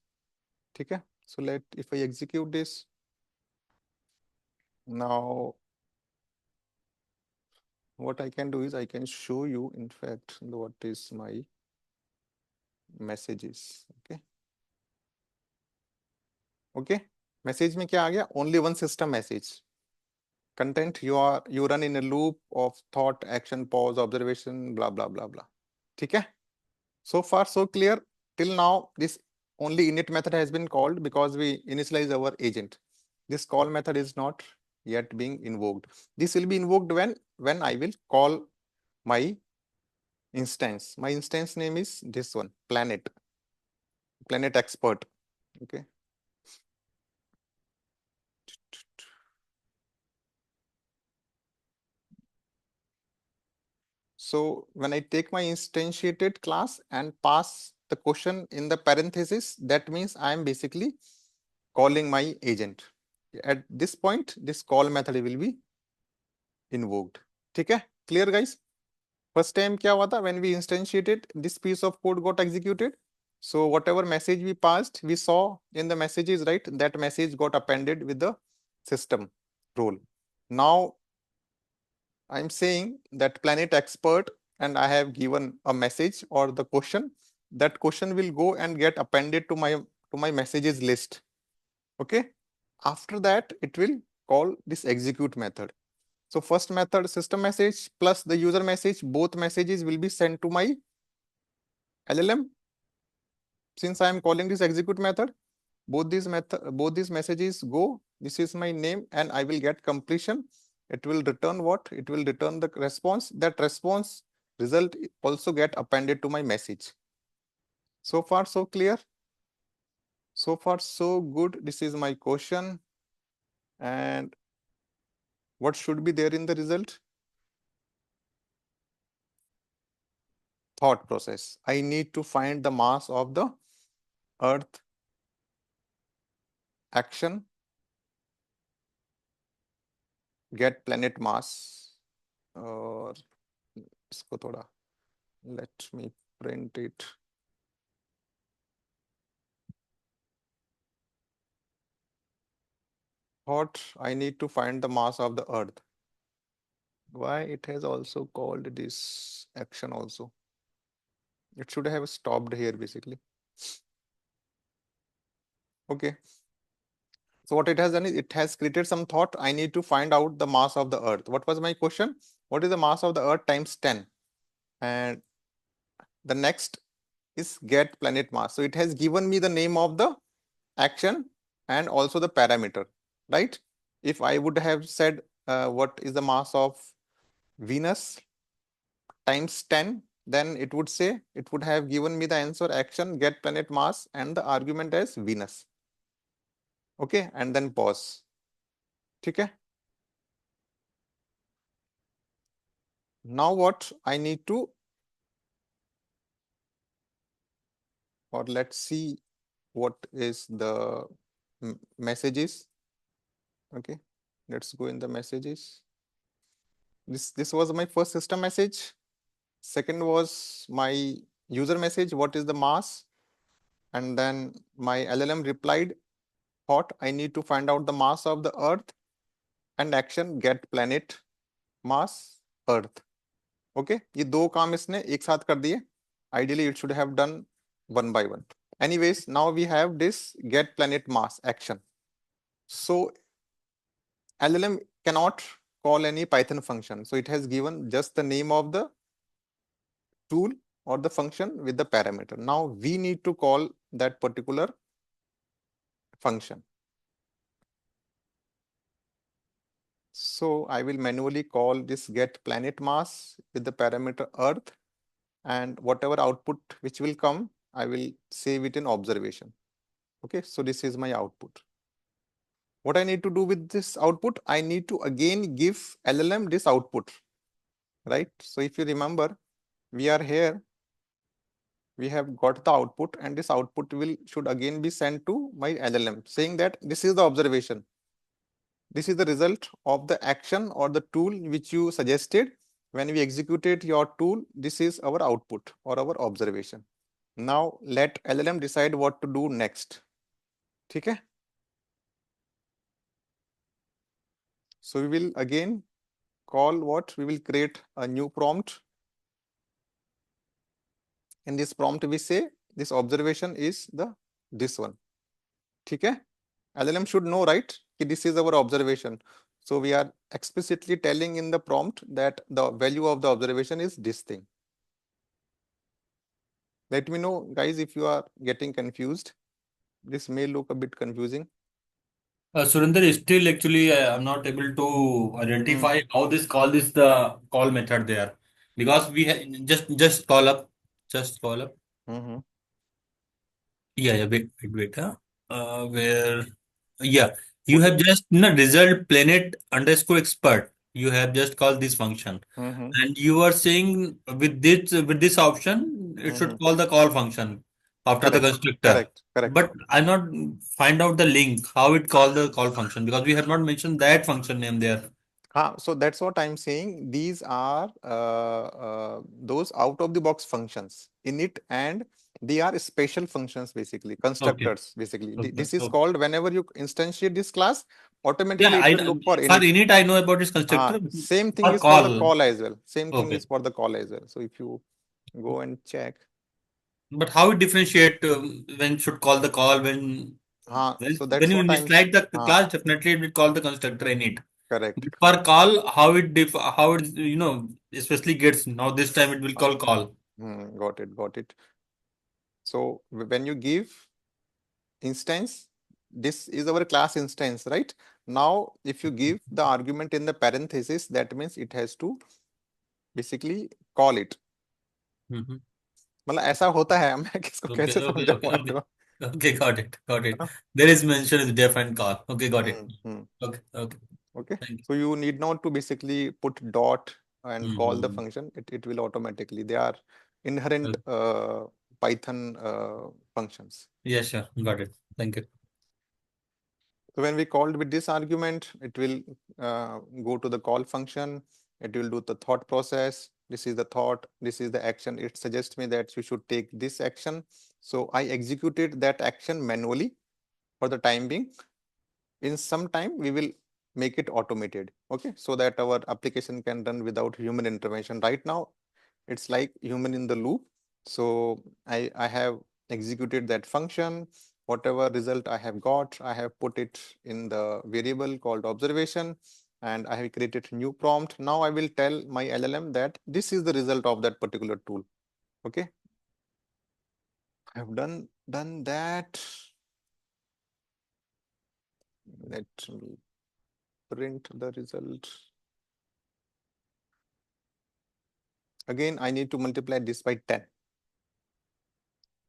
A: Okay, so if I execute this now, what I can do is I can show you, in fact, what is my messages. Okay, message में क्या आ गया? Only one system message. Content, you run in a loop of thought, action, pause, observation, blah blah blah blah. ठीक है? So far so clear. Till now, this only init method has been called because we initialize our agent. This call method is not yet being invoked. This will be invoked when I will call my instance. My instance name is this one, planet expert. Okay. So when I take my instantiated class and pass the question in the parenthesis, that means I am basically calling my agent. At this point, this call method will be invoked. ठीक है? Clear, guys? First time क्या हुआ था? When we instantiated, this piece of code got executed. So whatever message we passed, we saw in the messages, right? That message got appended with the system role. Now I'm saying that planet expert, and I have given a message or the question. That question will go and get appended to my messages list. Okay. After that, it will call this execute method. So first method, system message plus the user message, both messages will be sent to my LLM. Since I am calling this execute method, both these messages go. This is my name, and I will get completion. It will return what? It will return the response. That response result also get appended to my message. So far, so clear. So far, so good. This is my question. And what should be there in the result? Thought process. I need to find the mass of the Earth. Action. Get planet mass. Or इसको थोड़ा, let me print it. Thought, I need to find the mass of the Earth. Why it has also called this action also? It should have stopped here basically. Okay. So what it has done is it has created some thought. I need to find out the mass of the Earth. What was my question? What is the mass of the Earth times 10? And the next is get planet mass. So it has given me the name of the action and also the parameter, right? If I would have said what is the mass of Venus times 10, then it would say, it would have given me the answer action, get planet mass, and the argument as Venus. Okay, and then pause. Okay. Now what I need to, or let's see what is the messages. Okay, let's go in the messages. This was my first system message. Second was my user message, what is the mass? And then my LLM replied, thought, I need to find out the mass of the Earth, and action, get planet mass Earth. Okay, ये दो काम इसने एक साथ कर दिए. Ideally, it should have done one by one. Anyways, now we have this get planet mass action. So LLM cannot call any Python function. So it has given just the name of the tool or the function with the parameter. Now we need to call that particular function. So I will manually call this get planet mass with the parameter Earth, and whatever output which will come, I will save it in observation. Okay, so this is my output. What I need to do with this output? I need to again give LLM this output, right? So if you remember, we are here, we have got the output, and this output should again be sent to my LLM saying that this is the observation. This is the result of the action or the tool which you suggested. When we executed your tool, this is our output or our observation. Now let LLM decide what to do next. Okay? So we will again call what? We will create a new prompt. In this prompt, we say this observation is this one. Okay? LLM should know, right? This is our observation. So we are explicitly telling in the prompt that the value of the observation is this thing. Let me know, guys, if you are getting confused. This may look a bit confusing.
B: Surinder, still actually I'm not able to identify how this call is the call method there, because we just call up, just call up.
A: Mm-hmm.
B: Yeah, wait. Where, yeah, you have just result planet underscore expert. You have just called this function,
A: Mm-hmm.
B: and you are saying with this option, it should
A: Mm-hmm.
B: call the call function after the
A: Correct.
B: constructor.
A: Correct.
B: But I not find out the link how it call the call function, because we have not mentioned that function name there.
A: So that's what I'm saying. These are those out of the box functions in it, and they are special functions, basically
B: Okay.
A: constructors. Basically,
B: Okay.
A: this is
B: Okay.
A: called whenever you instantiate this class,
B: Yeah,
A: automatically it will look for
B: for
A: init.
B: init I know about this constructor.
A: Same thing
B: For
A: is for the
B: call.
A: call as well. Same thing
B: Okay.
A: is for the call as well. So if you go and check,
B: But how it differentiate when should call the call, when
A: so
B: when
A: that's
B: you
A: what I'm.
B: initialize the class, definitely it will call the constructor in it.
A: Correct.
B: But for call, how it especially gets, now this time it will call call.
A: Got it. Got it. So when you give instance, this is our class instance, right? Now, if you give the argument in the parenthesis, that means it has to basically call it.
B: Mhm.
A: मतलब ऐसा होता है, मैं किसको
B: Okay,
A: कैसे
B: okay,
A: समझाऊं
B: okay, okay.
A: आपको,
B: Okay, got it, got
A: है
B: it.
A: ना?
B: There is mention is different call. Okay, got it.
A: Hmm.
B: Okay, okay.
A: Okay.
B: Thank
A: So you need not to basically put dot and
B: you.
A: call the
B: Mm-hmm.
A: function. It will automatically. They are inherent
B: Okay.
A: Python functions.
B: Yeah, sure. Got it. Thank you.
A: So when we called with this argument, it will go to the call function. It will do the thought process. This is the thought. This is the action. It suggests me that you should take this action. So I executed that action manually for the time being. In some time, we will make it automated. Okay, so that our application can run without human intervention. Right now, it's like human in the loop. So I have executed that function. Whatever result I have got, I have put it in the variable called observation, and I have created new prompt. Now I will tell my LLM that this is the result of that particular tool. Okay, I have done that. Let me print the result. Again, I need to multiply this by 10.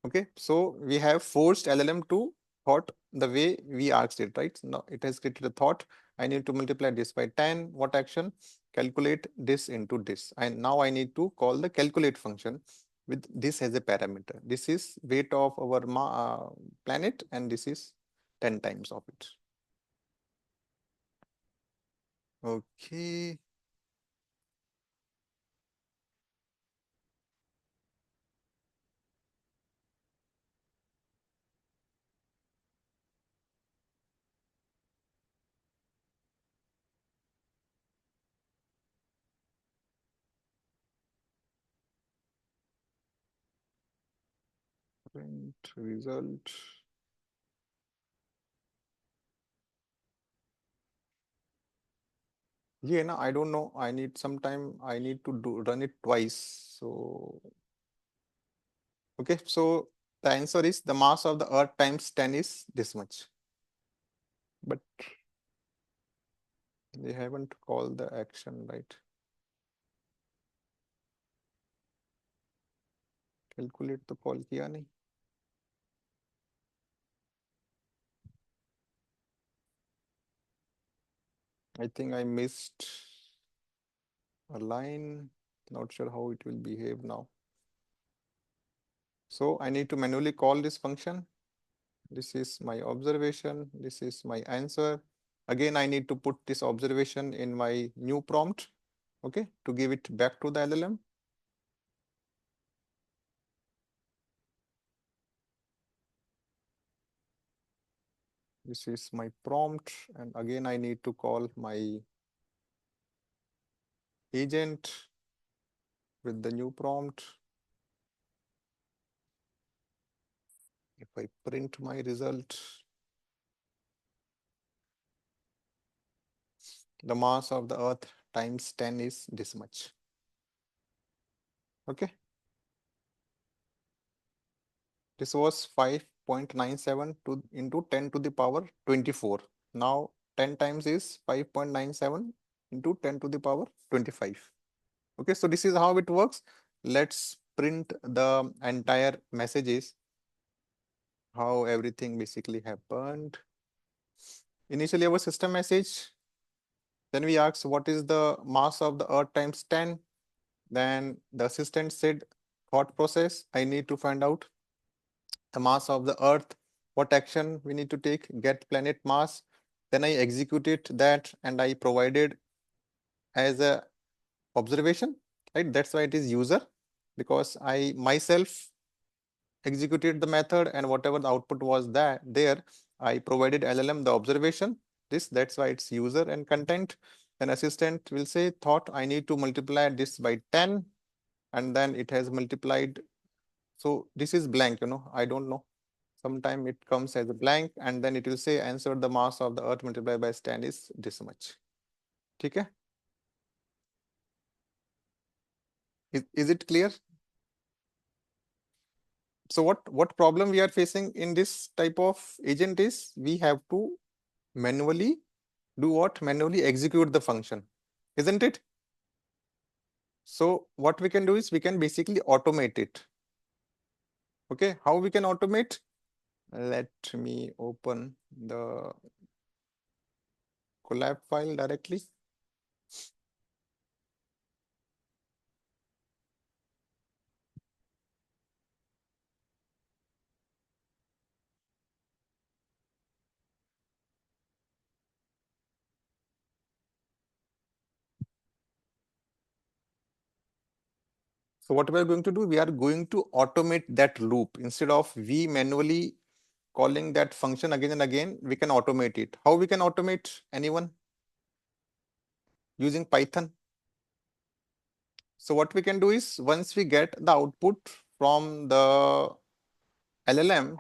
A: Okay, so we have forced LLM to thought the way we asked it, right? Now it has created a thought. I need to multiply this by 10. What action? Calculate this into this. And now I need to call the calculate function with this as a parameter. This is weight of our planet, and this is 10 times of it. Okay. Print result. Yeah, no, I don't know. I need some time. I need to run it twice. So okay, so the answer is the mass of the Earth times 10 is this much. But they haven't called the action, right? Calculate, तो call किया नहीं. I think I missed a line. Not sure how it will behave now. So I need to manually call this function. This is my observation. This is my answer. Again, I need to put this observation in my new prompt, okay, to give it back to the LLM. This is my prompt, and again, I need to call my agent with the new prompt. If I print my result, the mass of the Earth times 10 is this much. Okay. This was 5.97 to into 10 to the power 24. Now 10 times is 5.97 into 10 to the power 25. Okay, so this is how it works. Let's print the entire messages, how everything basically happened. Initially our system message, then we asked what is the mass of the Earth times 10. Then the assistant said thought process, I need to find out the mass of the Earth, what action we need to take, get planet mass. Then I executed that and I provided as a observation, right? That's why it is user, because I myself executed the method and whatever the output was that there, I provided LLM the observation. That's why it's user and content. An assistant will say thought I need to multiply this by 10, and then it has multiplied. So this is blank, I don't know. Sometime it comes as a blank and then it will say answer the mass of the Earth multiplied by 10 is this much. Okay? Is it clear? So what problem we are facing in this type of agent is we have to manually do what? Manually execute the function, isn't it? So what we can do is we can basically automate it. Okay, how we can automate? Let me open the Colab file directly. So what we are going to do, we are going to automate that loop. Instead of we manually calling that function again and again, we can automate it. How we can automate? Anyone? Using Python. So what we can do is once we get the output from the LLM,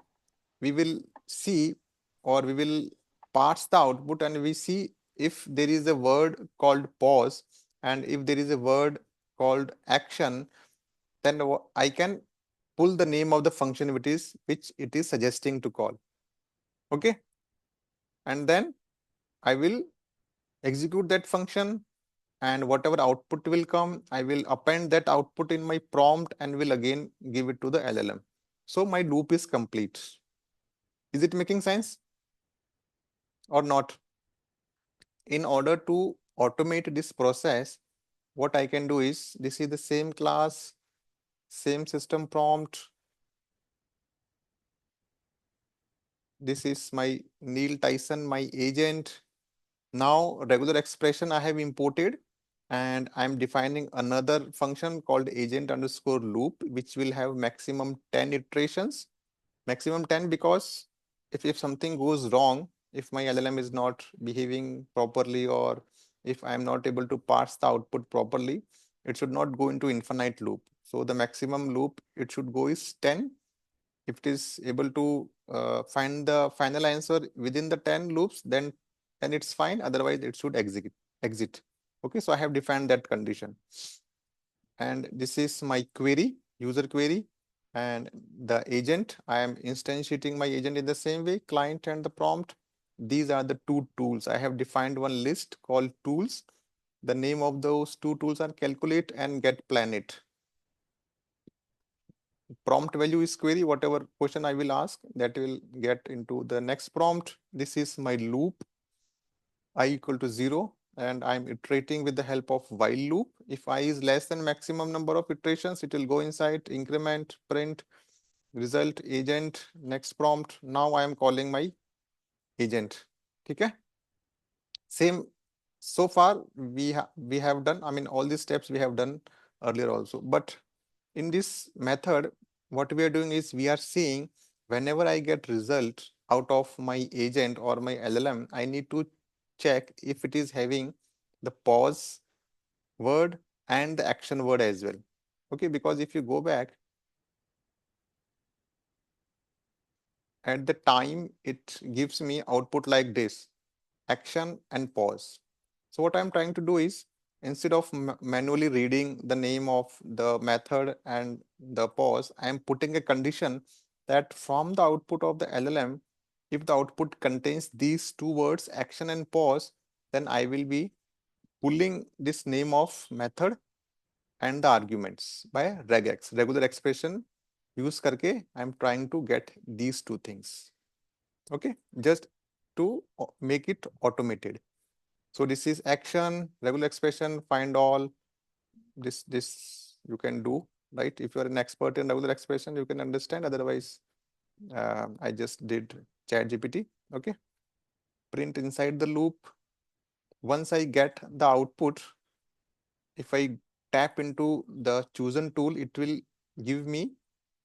A: we will see, or we will parse the output and we see if there is a word called pause and if there is a word called action, then I can pull the name of the function which it is suggesting to call. Okay. And then I will execute that function, and whatever output will come, I will append that output in my prompt and will again give it to the LLM. So my loop is complete. Is it making sense or not? In order to automate this process, what I can do is, this is the same class, same system prompt. This is my Neil Tyson, my agent. Now regular expression I have imported, and I'm defining another function called agent underscore loop, which will have maximum 10 iterations. Maximum 10 because if something goes wrong, if my LLM is not behaving properly, or if I'm not able to parse the output properly, it should not go into infinite loop. So the maximum loop it should go is 10. If it is able to find the final answer within the 10 loops, then it's fine. Otherwise, it should exit. Okay, so I have defined that condition. And this is my query, user query. And the agent, I am instantiating my agent in the same way, client and the prompt. These are the two tools. I have defined one list called tools. The name of those two tools are calculate and get planet. Prompt value is query, whatever question I will ask, that will get into the next prompt. This is my loop, I equal to 0. and I'm iterating with the help of while loop. If I is less than maximum number of iterations, it will go inside increment, print, result, agent, next prompt. Now I am calling my agent. Okay. Same. So far we have done, I mean, all these steps we have done earlier also, but in this method, what we are doing is we are seeing whenever I get result out of my agent or my LLM, I need to check if it is having the pause word and the action word as well. Okay, because if you go back at the time, it gives me output like this, action and pause. So what I'm trying to do is, instead of manually reading the name of the method and the pause, I am putting a condition that from the output of the LLM, if the output contains these two words, action and pause, then I will be pulling this name of method and the arguments by regex, regular expression use karke. I'm trying to get these two things. Okay, just to make it automated. So this is action, regular expression, find all. This you can do, right? If you are an expert in regular expression, you can understand. Otherwise, I just did ChatGPT. Okay, print inside the loop. Once I get the output, if I tap into the chosen tool, it will give me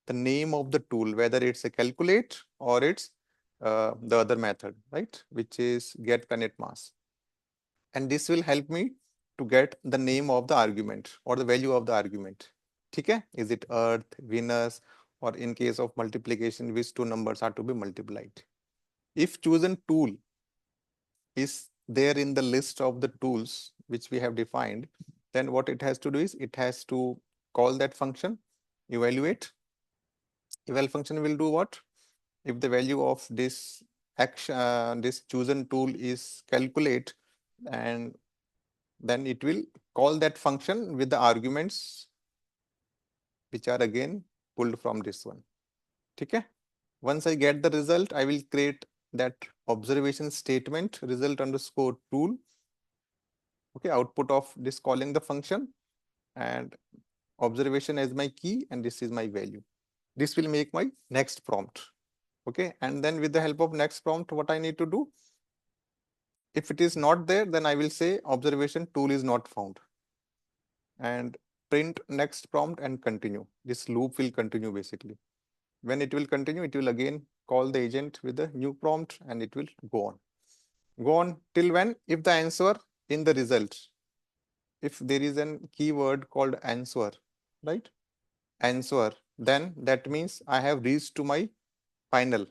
A: the name of the tool, whether it's a calculate or it's the other method, right? Which is get planet mass. And this will help me to get the name of the argument or the value of the argument. Okay? Is it Earth, Venus, or in case of multiplication, which two numbers are to be multiplied? If chosen tool is there in the list of the tools which we have defined, then what it has to do is it has to call that function, evaluate. Eval function will do what? If the value of this action, this chosen tool is calculate, and then it will call that function with the arguments which are again pulled from this one. Okay. Once I get the result, I will create that observation statement result underscore tool. Okay, output of this calling the function and observation as my key, and this is my value. This will make my next prompt. Okay, and then with the help of next prompt, what I need to do? If it is not there, then I will say observation tool is not found. And print next prompt and continue. This loop will continue basically. When it will continue, it will again call the agent with a new prompt and it will go on. Go on till when? If the answer in the result, if there is a keyword called answer, right? Answer, then that means I have reached to my final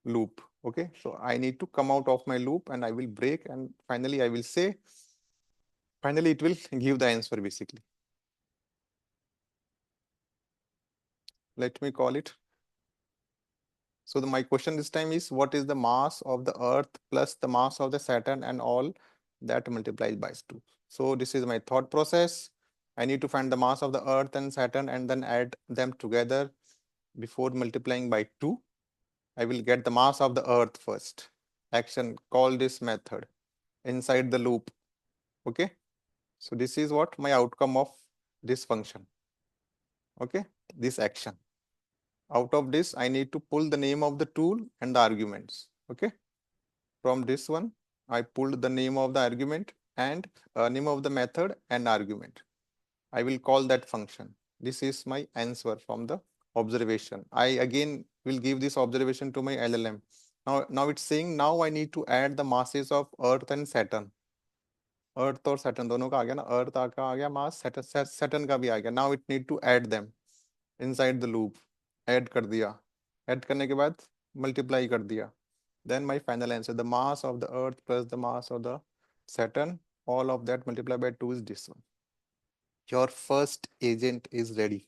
A: loop. Okay, so I need to come out of my loop and I will break, and finally I will say, finally it will give the answer basically. Let me call it. So my question this time is, what is the mass of the Earth plus the mass of the Saturn and all that multiplied by 2? So this is my thought process. I need to find the mass of the Earth and Saturn and then add them together before multiplying by 2. I will get the mass of the Earth first. Action, call this method inside the loop. Okay. So this is what my outcome of this function. Okay, this action. Out of this, I need to pull the name of the tool and the arguments. Okay. From this one, I pulled the name of the argument and name of the method and argument. I will call that function. This is my answer from the observation. I again will give this observation to my LLM. Now it's saying now I need to add the masses of Earth and Saturn. अर्थ और Saturn दोनों का आ गया ना, अर्थ का आ गया मास, Saturn का भी आ गया. Now it need to add them inside the loop. Add कर दिया. ऐड करने के बाद मल्टीप्लाई कर दिया. Then my final answer, the mass of the Earth plus the mass of the Saturn, all of that multiplied by 2 is this one. Your first agent is ready.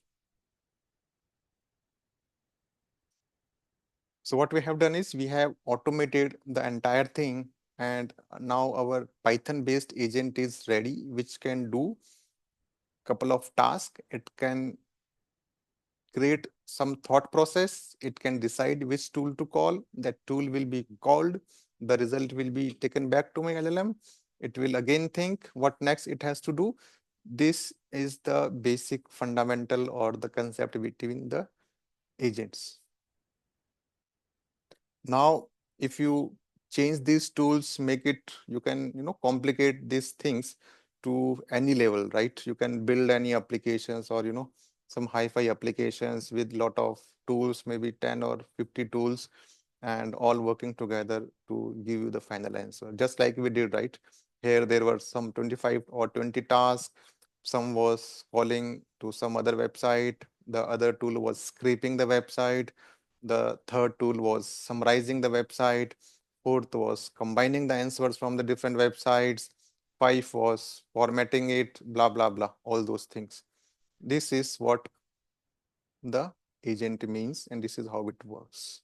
A: So what we have done is we have automated the entire thing, and now our Python based agent is ready, which can do couple of tasks. It can create some thought process. It can decide which tool to call. That tool will be called. The result will be taken back to my LLM. It will again think what next it has to do. This is the basic fundamental or the concept between the agents. Now, if you change these tools, make it, you can, complicate these things to any level, right? You can build any applications or, some hi-fi applications with lot of tools, maybe 10 or 50 tools, and all working together to give you the final answer. Just like we did, right? Here, there were some 25 or 20 tasks. Some was calling to some other website. The other tool was scraping the website. The third tool was summarizing the website. Fourth was combining the answers from the different websites. Five was formatting it, blah, blah, blah, all those things. This is what the agent means, and this is how it works.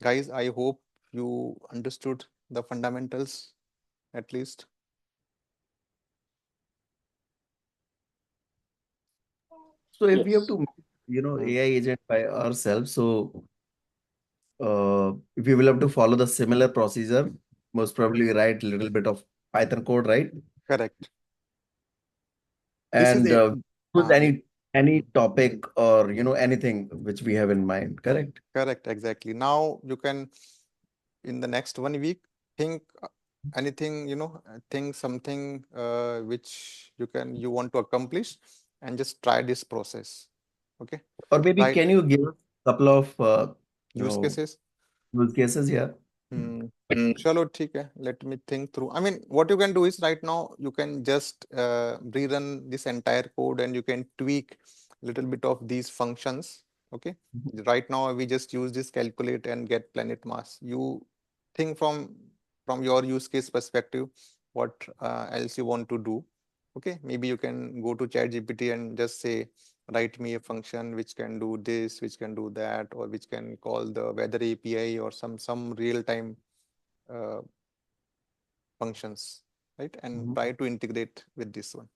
A: Guys, I hope you understood the fundamentals at least.
E: So if we have
C: Yes.
E: to,
A: Hmm.
E: AI agent by ourselves, so if we will have to follow the similar procedure, most probably we write a little bit of Python code, right?
A: Correct. This is
E: And
A: a
E: choose
A: uh,
E: any topic or anything which we have in mind, correct?
A: correct, exactly. Now you can, in the next 1 week, think anything, think something which you want to accomplish, and just try this process. Okay,
E: Or maybe
A: right?
E: can you give a couple of
A: Use cases.
E: use cases here?
A: Hmm. Chalo, theek hai. Let me think through. I mean, what you can do is right now you can just rerun this entire code and you can tweak a little bit of these functions. Okay. Right now we just use this calculate and get planet mass. You think from your use case perspective, what else you want to do. Okay. Maybe you can go to ChatGPT and just say, write me a function which can do this, which can do that, or which can call the weather API or some real-time uh, functions, right? And try to integrate with this one.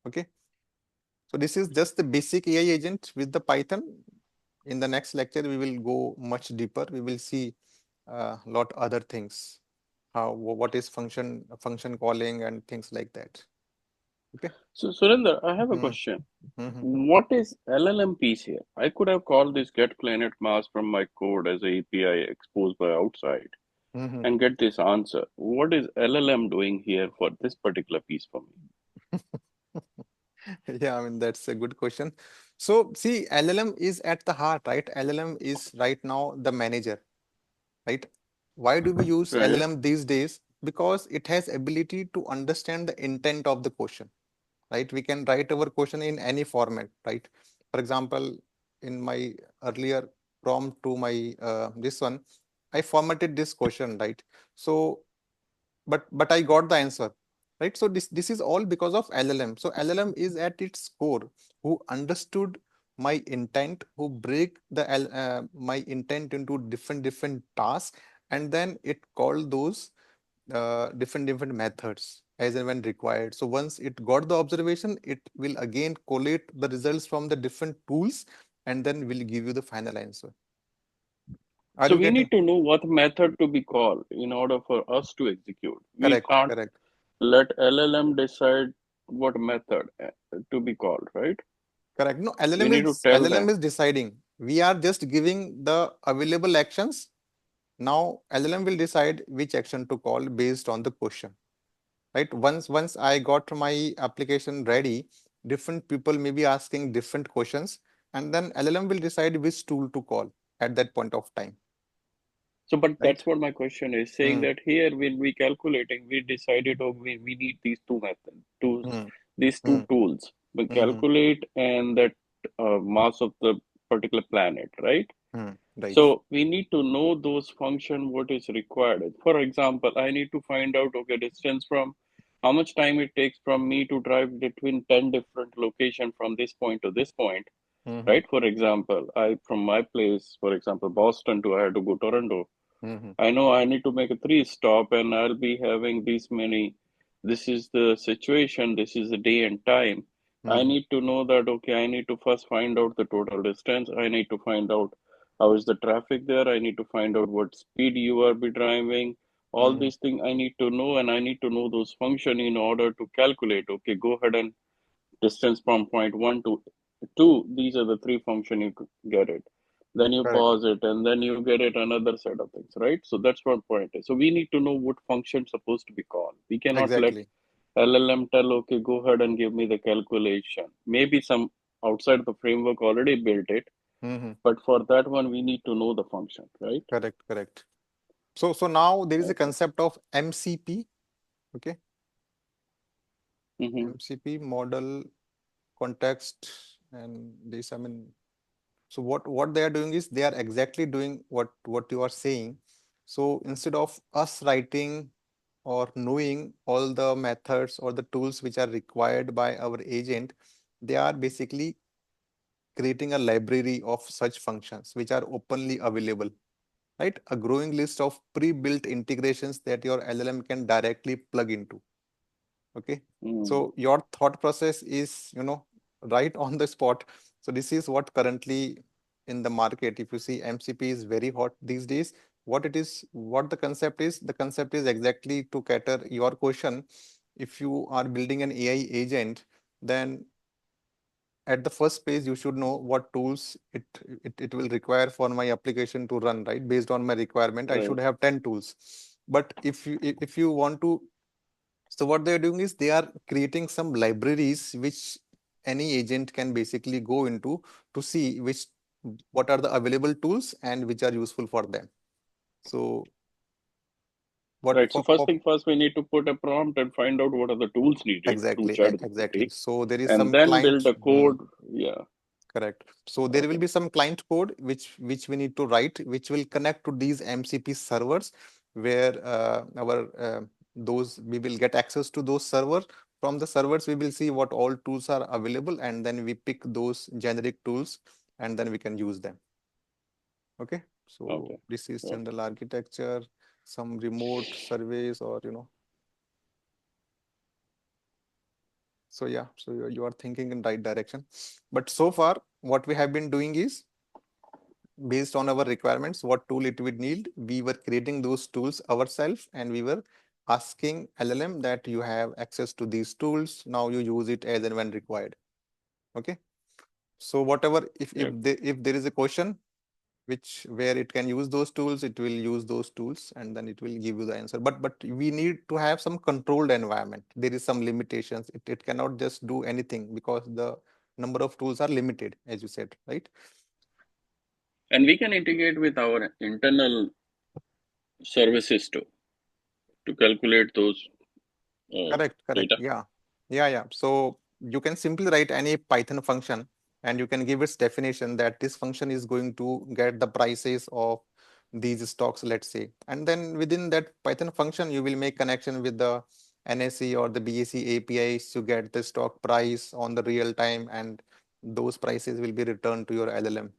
A: Okay. So this is just the basic AI agent with the Python. In the next lecture, we will go much deeper. We will see a lot other things, what is function calling and things like that. Okay.
C: So Surinder, I have a
A: Hmm.
C: question.
A: Mhm.
C: What is LLM piece here? I could have called this get planet mass from my code as a API exposed by outside
A: Mhm.
C: and get this answer. What is LLM doing here for this particular piece for me?
A: Yeah, I mean, that's a good question. So see, LLM is at the heart, right? LLM is right now the manager, right? Why do we use
C: Right.
A: LLM these days? Because it has ability to understand the intent of the question, right? We can write our question in any format, right? For example, in my earlier prompt to my this one, I formatted this question, right? So but I got the answer, right? So this is all because of LLM. So LLM is at its core who understood my intent, who break my intent into different tasks, and then it called those different methods as and when required. So once it got the observation, it will again collate the results from the different tools and then will give you the final answer. Are
C: So
A: you
C: we
A: getting?
C: need to know what method to be called in order for us to execute. We
A: Correct,
C: can't
A: correct.
C: let LLM decide what method to be called, right?
A: Correct. No,
C: We need to tell
A: LLM
C: them.
A: is deciding. We are just giving the available actions. Now LLM will decide which action to call based on the question. Right? Once I got my application ready, different people may be asking different questions, and then LLM will decide which tool to call at that point of time.
C: So, but
A: Right?
C: that's what my question is saying
A: Hmm.
C: that here when we calculating, we decided, oh, we need these two methods,
A: Hmm.
C: these two
A: Hmm.
C: tools. We
A: Hmm.
C: calculate and that mass of the particular planet, right?
A: Hmm. Right.
C: So we need to know those function what is required. For example, I need to find out okay distance from how much time it takes from me to drive between 10 different location from this point to this point,
A: Hmm.
C: right? For example, I from my place, for example, Boston to I have to go Toronto.
A: Hmm.
C: I know I need to make a three stop and I'll be having these many. This is the situation, this is the day and time. I
A: Hmm.
C: need to know that, okay, I need to first find out the total distance. I need to find out how is the traffic there. I need to find out what speed you are be driving, All
A: Mhm.
C: these things I need to know, and I need to know those function in order to calculate. Okay, go ahead and distance from point 1 to 2. These are the 3 function you could get it. Then you
A: Correct.
C: pause it, and then you get it another set of things, right? So that's what point is. So we need to know what function supposed to be called. We cannot let
A: Exactly.
C: LLM tell, okay, go ahead and give me the calculation. Maybe some outside the framework already built it,
A: Mhm.
C: but for that one, we need to know the function, right?
A: Correct. Correct. So now there is a
C: Okay.
A: concept of MCP. Okay.
C: Mm-hmm.
A: MCP, model, context, and this. I mean, so what they are doing is they are exactly doing what you are saying. So instead of us writing or knowing all the methods or the tools which are required by our agent, they are basically creating a library of such functions which are openly available, right? A growing list of pre-built integrations that your LLM can directly plug into. Okay.
C: Mm.
A: So your thought process is, right on the spot. So this is what currently in the market, if you see MCP is very hot these days. What the concept is exactly to cater your question. If you are building an AI agent, then at the first page you should know what tools it will require for my application to run, right? Based on my requirement, I
C: Right.
A: should have 10 tools. But if you want to, so what they're doing is they are creating some libraries which any agent can basically go into to see what are the available tools and which are useful for them. So what
C: Right. So first thing first, we need to put a prompt and find out what are the tools needed to
A: exactly.
C: ChatGPT,
A: So there is
C: and
A: some
C: then build
A: client.
C: a code. Yeah.
A: Correct. So there will
C: Okay.
A: be some client code which we need to write, which will connect to these MCP servers, where our those we will get access to those servers. From the servers, we will see what all tools are available, and then we pick those generic tools, and then we can use them. Okay. So
C: Okay.
A: this is
C: Okay.
A: general architecture, some remote surveys, or So yeah, so you are thinking in right direction. But so far, what we have been doing is, based on our requirements, what tool it would need, we were creating those tools ourselves, and we were asking LLM that you have access to these tools. Now you use it as and when required. Okay. So whatever,
C: Yeah.
A: if there is a question where it can use those tools, it will use those tools, and then it will give you the answer. But we need to have some controlled environment. There is some limitations. It cannot just do anything because the number of tools are limited, as you said, right?
C: And we can integrate with our internal services to calculate those
A: Correct.
C: data.
A: Yeah. So you can simply write any Python function, and you can give its definition that this function is going to get the prices of these stocks, let's say. And then within that Python function, you will make connection with the NSE or the BSE APIs to get the stock price on the real time, and those prices will be returned to your LLM,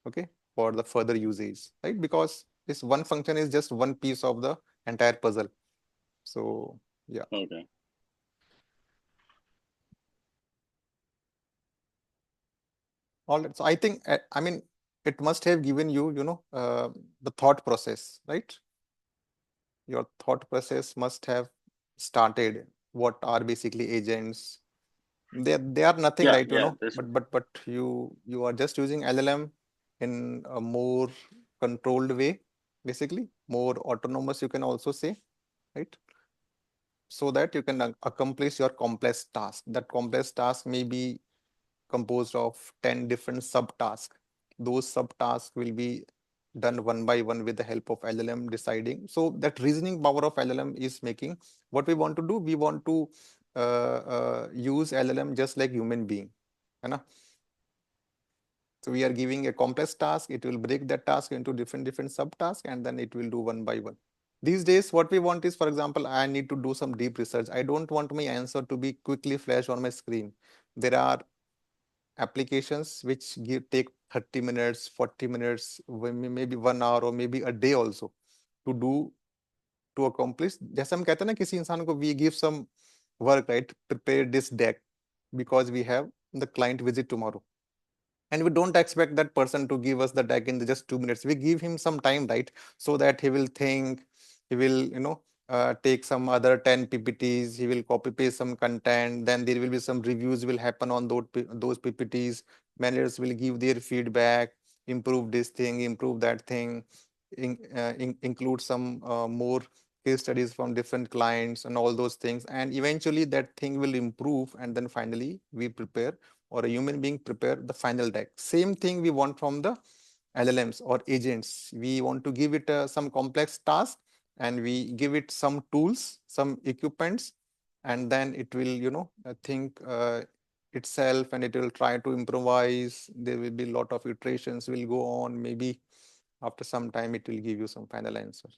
A: okay, for the further usage, right? Because this one function is just one piece of the entire puzzle. So yeah.
C: Okay.
A: All right. So I think, I mean, it must have given you, the thought process, right? Your thought process must have started. What are basically agents? They are nothing,
C: Yeah.
A: right?
C: Yeah. This.
A: But you are just using LLM in a more controlled way, basically more autonomous, you can also say, right? So that you can accomplish your complex task. That complex task may be composed of 10 different subtasks. Those subtasks will be done one by one with the help of LLM deciding. So that reasoning power of LLM is making what we want to do. We want to use LLM just like human being. है ना? So we are giving a complex task. It will break that task into different subtasks, and then it will do one by one. These days, what we want is, for example, I need to do some deep research. I don't want my answer to be quickly flashed on my screen. There are applications which take 30 minutes, 40 minutes, maybe 1 hour, or maybe a day also to do, to accomplish. जैसे हम कहते हैं ना किसी इंसान को we give some work, right? Prepare this deck because we have the client visit tomorrow. And we don't expect that person to give us the deck in just 2 minutes. We give him some time, right? So that he will think, He will, take some other 10 PPTs, he will copy paste some content, then there will be some reviews will happen on those PPTs. Managers will give their feedback, improve this thing, improve that thing, include some more case studies from different clients and all those things. And eventually that thing will improve. And then finally we prepare, or a human being prepare the final deck. Same thing we want from the LLMs or agents. We want to give it some complex task, and we give it some tools, some equipments, and then it will, think itself, and it will try to improvise. There will be a lot of iterations will go on. Maybe after some time, it will give you some final answer.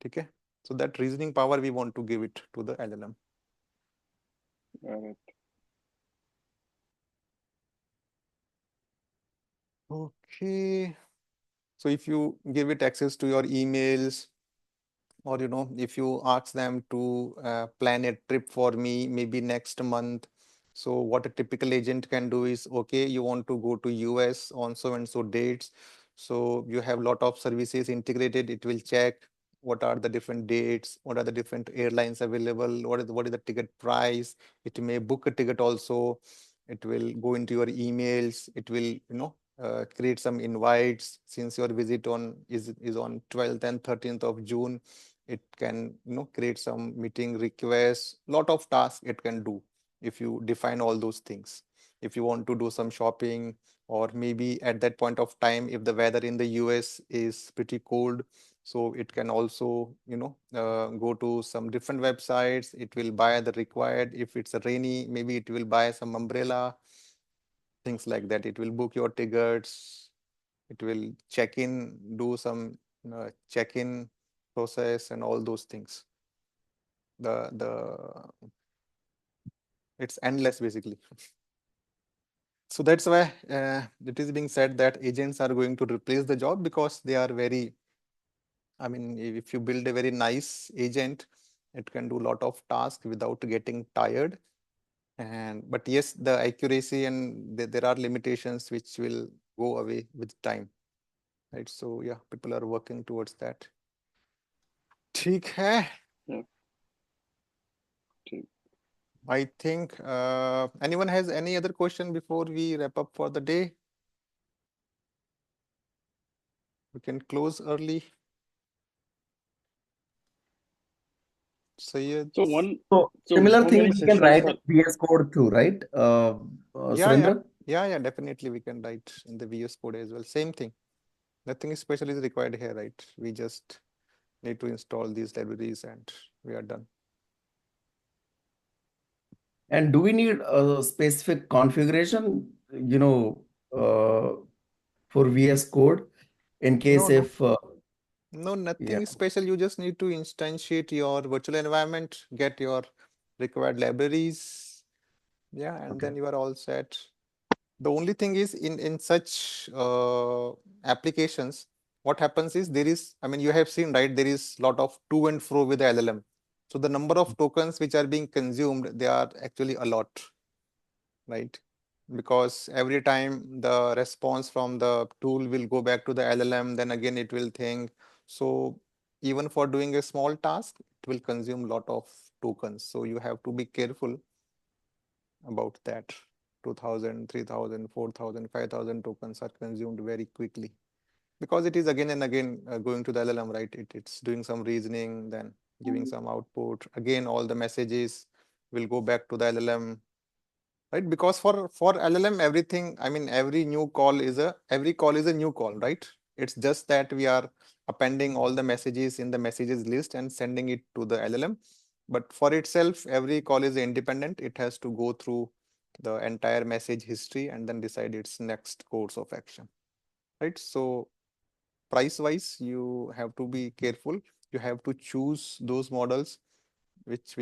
A: Okay. So that reasoning power we want to give it to the LLM.
C: Got it.
A: Okay. So if you give it access to your emails, or if you ask them to plan a trip for me maybe next month, so what a typical agent can do is, okay, you want to go to US on so and so dates, so you have lot of services integrated. It will check what are the different dates, what are the different airlines available, what is the ticket price. It may book a ticket also. It will go into your emails. It will create some invites. Since your visit is on 12th and 13th of June, it can create some meeting requests. Lot of tasks it can do if you define all those things. If you want to do some shopping, or maybe at that point of time, if the weather in the US is pretty cold, so it can also go to some different websites. It will buy the required. If it's a rainy, maybe it will buy some umbrella, things like that. It will book your tickets. It will check in, do some check-in process and all those things. The it's endless basically. So that's why it is being said that agents are going to replace the job, because they are very, I mean, if you build a very nice agent, it can do a lot of tasks without getting tired. And but yes, the accuracy and there are limitations which will go away with time, right? So yeah, people are working towards that. ठीक है.
C: Yeah. ठीक.
A: I think anyone has any other question before we wrap up for the day? We can close early. Sayed.
C: So one,
E: So
C: so
E: similar
C: how
E: thing
C: many
E: we can
C: sessions
E: write
C: are?
E: in VS Code too, right? Surendra?
A: Yeah, definitely we can write in the VS Code as well. Same thing. Nothing special is required here, right? We just need to install these libraries and we are done.
E: And do we need a specific configuration, for VS Code in case
A: No,
E: if
A: no, nothing
E: yeah.
A: special. You just need to instantiate your virtual environment, get your required libraries. Yeah, and
E: Okay.
A: then you are all set. The only thing is in such applications, what happens is there is, I mean, you have seen, right? There is lot of to and fro with the LLM. So the number of tokens which are being consumed, they are actually a lot, right? Because every time the response from the tool will go back to the LLM, then again it will think. So even for doing a small task, it will consume a lot of tokens. So you have to be careful about that. 2000, 3000, 4000, 5000 tokens are consumed very quickly, because it is again and again going to the LLM, right? It's doing some reasoning, then giving some output. Again, all the messages will go back to the LLM, right? Because for LLM, everything, I mean, every call is a new call, right? It's just that we are appending all the messages in the messages list and sending it to the LLM. But for itself, every call is independent. It has to go through the entire message history and then decide its next course of action, right? So price wise, you have to be careful. You have to choose those models which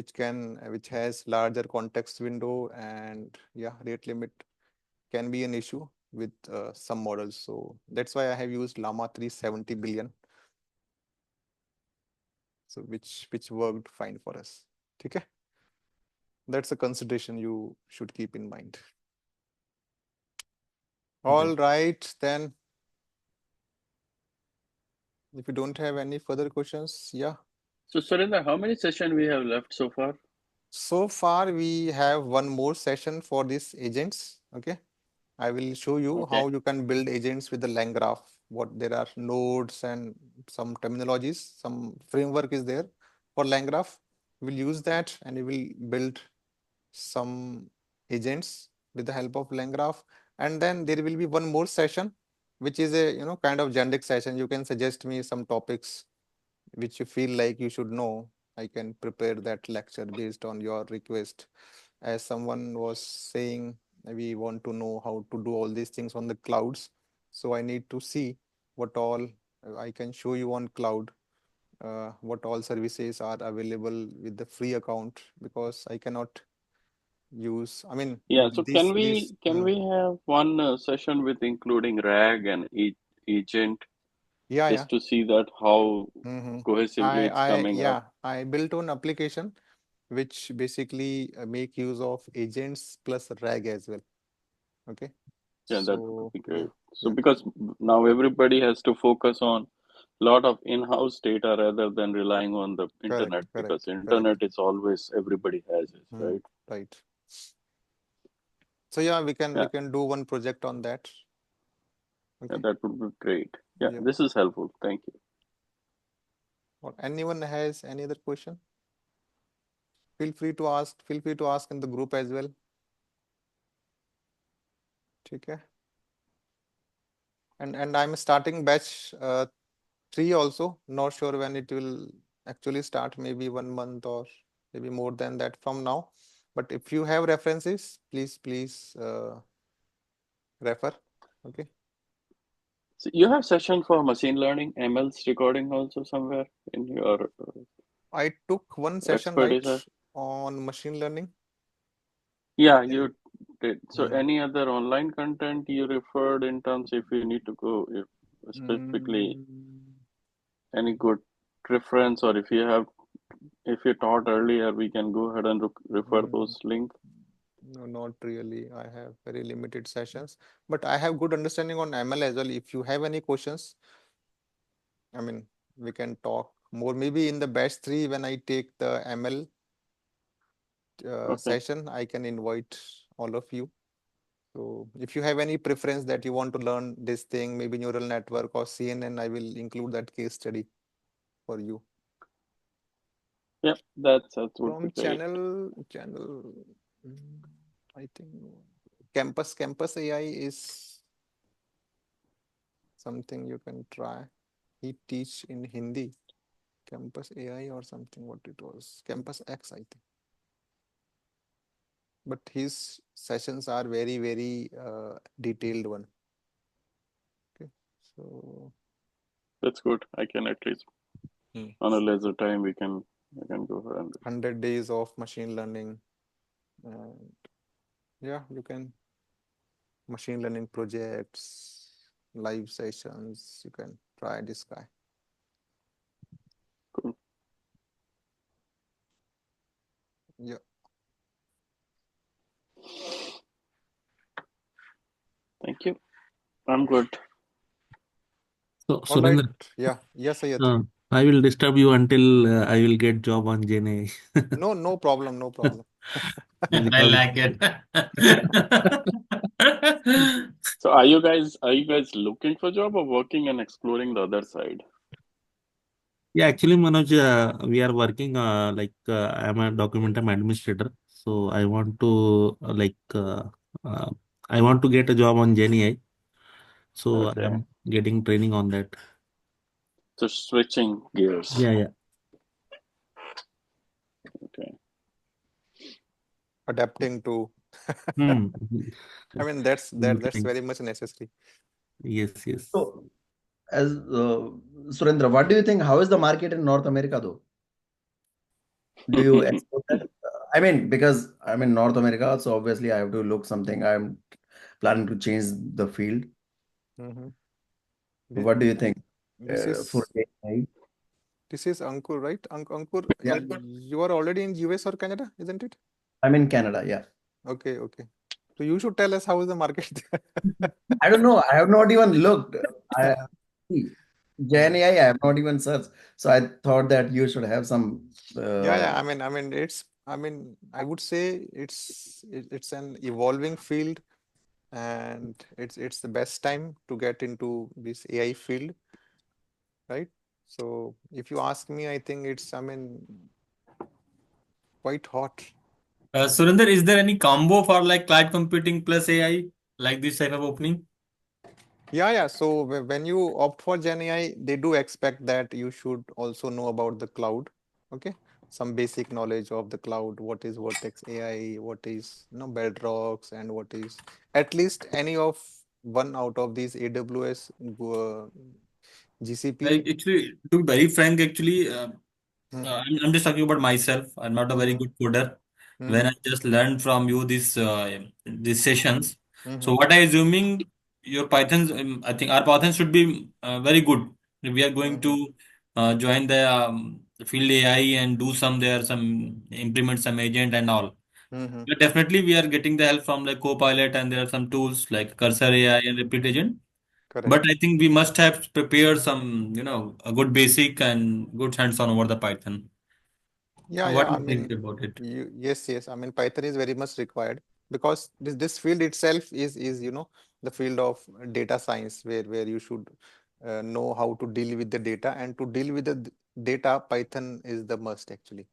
A: has larger context window, and yeah, rate limit can be an issue with some models. So that's why I have used Llama 370 billion, so which worked fine for us. Okay, that's a consideration you should keep in mind. All right, then if you don't have any further questions, yeah,
C: So Surendra, how many sessions we have left so far?
A: So far, we have one more session for these agents. Okay. I will show you
C: Okay.
A: how you can build agents with the LangGraph. What there are nodes and some terminologies, some framework is there for LangGraph. We'll use that and we will build some agents with the help of LangGraph. And then there will be one more session, which is a kind of generic session. You can suggest me some topics which you feel like you should know. I can prepare that lecture based on your request. As someone was saying, we want to know how to do all these things on the clouds. So I need to see what all I can show you on cloud, what all services are available with the free account, because I cannot use, I mean,
C: Yeah. So
A: this, this,
C: can we have one session with including RAG and agent
A: yeah,
C: just to see that how
A: mm-hmm.
C: cohesively it's coming up?
A: I built an application which basically make use of agents plus RAG as well. Okay.
C: Yeah, that would
A: So
C: be
A: yeah,
C: great. So
A: yeah,
C: because now everybody has to focus on a lot of in-house data rather than relying on the internet, because
A: correct.
C: internet is always everybody has it, right?
A: Right. So yeah, we
C: Yeah,
A: can do one project on that.
C: yeah,
A: Okay.
C: that would be great. Yeah,
A: Yeah.
C: this is helpful. Thank you.
A: Or anyone has any other question? Feel free to ask. Feel free to ask in the group as well. Okay. And I'm starting batch 3 also. Not sure when it will actually start. Maybe 1 month or maybe more than that from now. But if you have references, please refer. Okay.
C: So you have session for machine learning, ML's recording also somewhere in your
A: I took one session, right,
C: expertise.
A: on machine learning.
C: Yeah,
A: And
C: you did. So
A: Mhm.
C: any other online content you referred in terms if you need to go, if specifically any good reference, or if you taught earlier, we can go ahead and refer
A: Mm,
C: those links.
A: no, not really. I have very limited sessions, but I have good understanding on ML as well. If you have any questions, I mean, we can talk more. Maybe in the batch 3, when I take the ML
C: Okay.
A: session, I can invite all of you. So if you have any preference that you want to learn this thing, maybe neural network or CNN, I will include that case study for you.
C: Yep, that would be
A: From
C: great.
A: channel, I think Campus AI is something you can try. He teach in Hindi, Campus AI or something. What it was, Campus X, I think. But his sessions are very detailed one. Okay, so
C: That's good. I can at least on a lesser time I can go ahead and
A: 100 days of machine learning, and yeah, you can machine learning projects, live sessions. You can try this guy.
C: cool.
A: Yeah.
C: Thank you. I'm good.
D: So,
A: All right.
D: Surendra,
A: Yeah. Yes, Ayat.
D: I will disturb you until I will get job on GenAI.
A: No problem. No problem.
B: I
D: Because
B: like it.
C: So are you guys looking for job or working and exploring the other side?
D: yeah, actually, Manoj, we are working I'm a documentum administrator, so uh, I want to get a job on GenAI, so I
C: Okay.
D: am getting training on that.
C: So switching gears.
D: Yeah.
C: Okay.
A: Adapting to.
D: Hmm.
A: I mean, that's
D: Thanks.
A: very much necessary.
D: Yes.
E: So, as Surendra, what do you think? How is the market in North America, though? Do you export that? I mean, because I'm in North America, so obviously I have to look something. I'm planning to change the field.
A: Mhm.
E: What do you think?
A: This
E: For
A: is
E: AI?
A: Ankur, right? Ankur,
E: Yeah,
A: you are already in US or Canada, isn't it?
E: I'm in Canada. Yeah.
A: Okay. So you should tell us how is the market there.
E: I don't know. I have not even looked. I see. Gen AI, I have not even searched. So I thought that you should have some.
A: Yeah. I would say it's an evolving field, and it's the best time to get into this AI field, right? So if you ask me, I think it's, quite hot.
B: Surinder, is there any combo for like cloud computing plus AI, like this type of opening?
A: Yeah. So when you opt for Gen AI, they do expect that you should also know about the cloud. Okay. Some basic knowledge of the cloud. What is Vertex AI? What is, Bedrocks, and what is at least any of one out of these AWS, GCP.
B: Like actually, to be very frank, actually,
A: Hmm.
B: I'm just talking about myself. I'm not a very
A: Hmm.
B: good coder. When I
A: Hmm.
B: just learned from you these sessions, so
A: Hmm.
B: what I assuming your Pythons, I think our Python should be very good. We are going
A: Hmm.
B: to join the field AI and do some implement some agent and all.
A: Hmm.
B: But definitely, we are getting the help from like Copilot, and there are some tools like Cursor AI and Repeat Agent. But
A: Correct.
B: I think we must have prepared some, a good basic and good hands-on over the Python. What
A: Yeah.
B: do you think about it?
A: Yes. Python is very much required, because this field itself is the field of data science, where you should know how to deal with the data, and to deal with the data, Python is the must actually,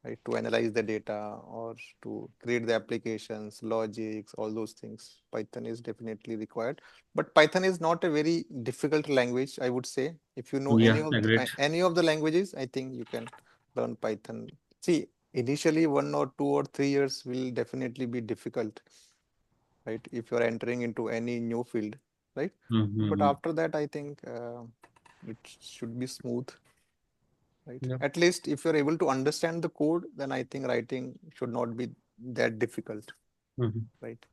A: right? To analyze the data, or to create the applications, logics, all those things. Python is definitely required. But Python is not a very difficult language, I would say. If you know
D: Yeah, agreed.
A: any of the languages, I think you can learn Python. See, initially 1 or 2 or 3 years will definitely be difficult, right? If you're entering into any new field, right? But
D: Mm-hmm.
A: after that, I think it should be smooth, right?
B: Yeah.
A: At least if you're able to understand the code, then I think writing should not be that difficult,
D: Mm-hmm.
A: right?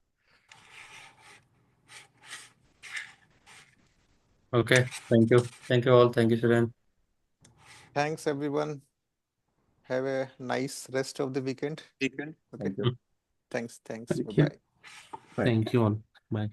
B: Okay. Thank you. Thank you all. Thank you, Shiren.
A: Thanks, everyone. Have a nice rest of the weekend. Okay.
E: Thank you.
A: Thanks.
D: Thank you.
A: Bye-bye.
E: Bye.
D: Thank you all. Bye.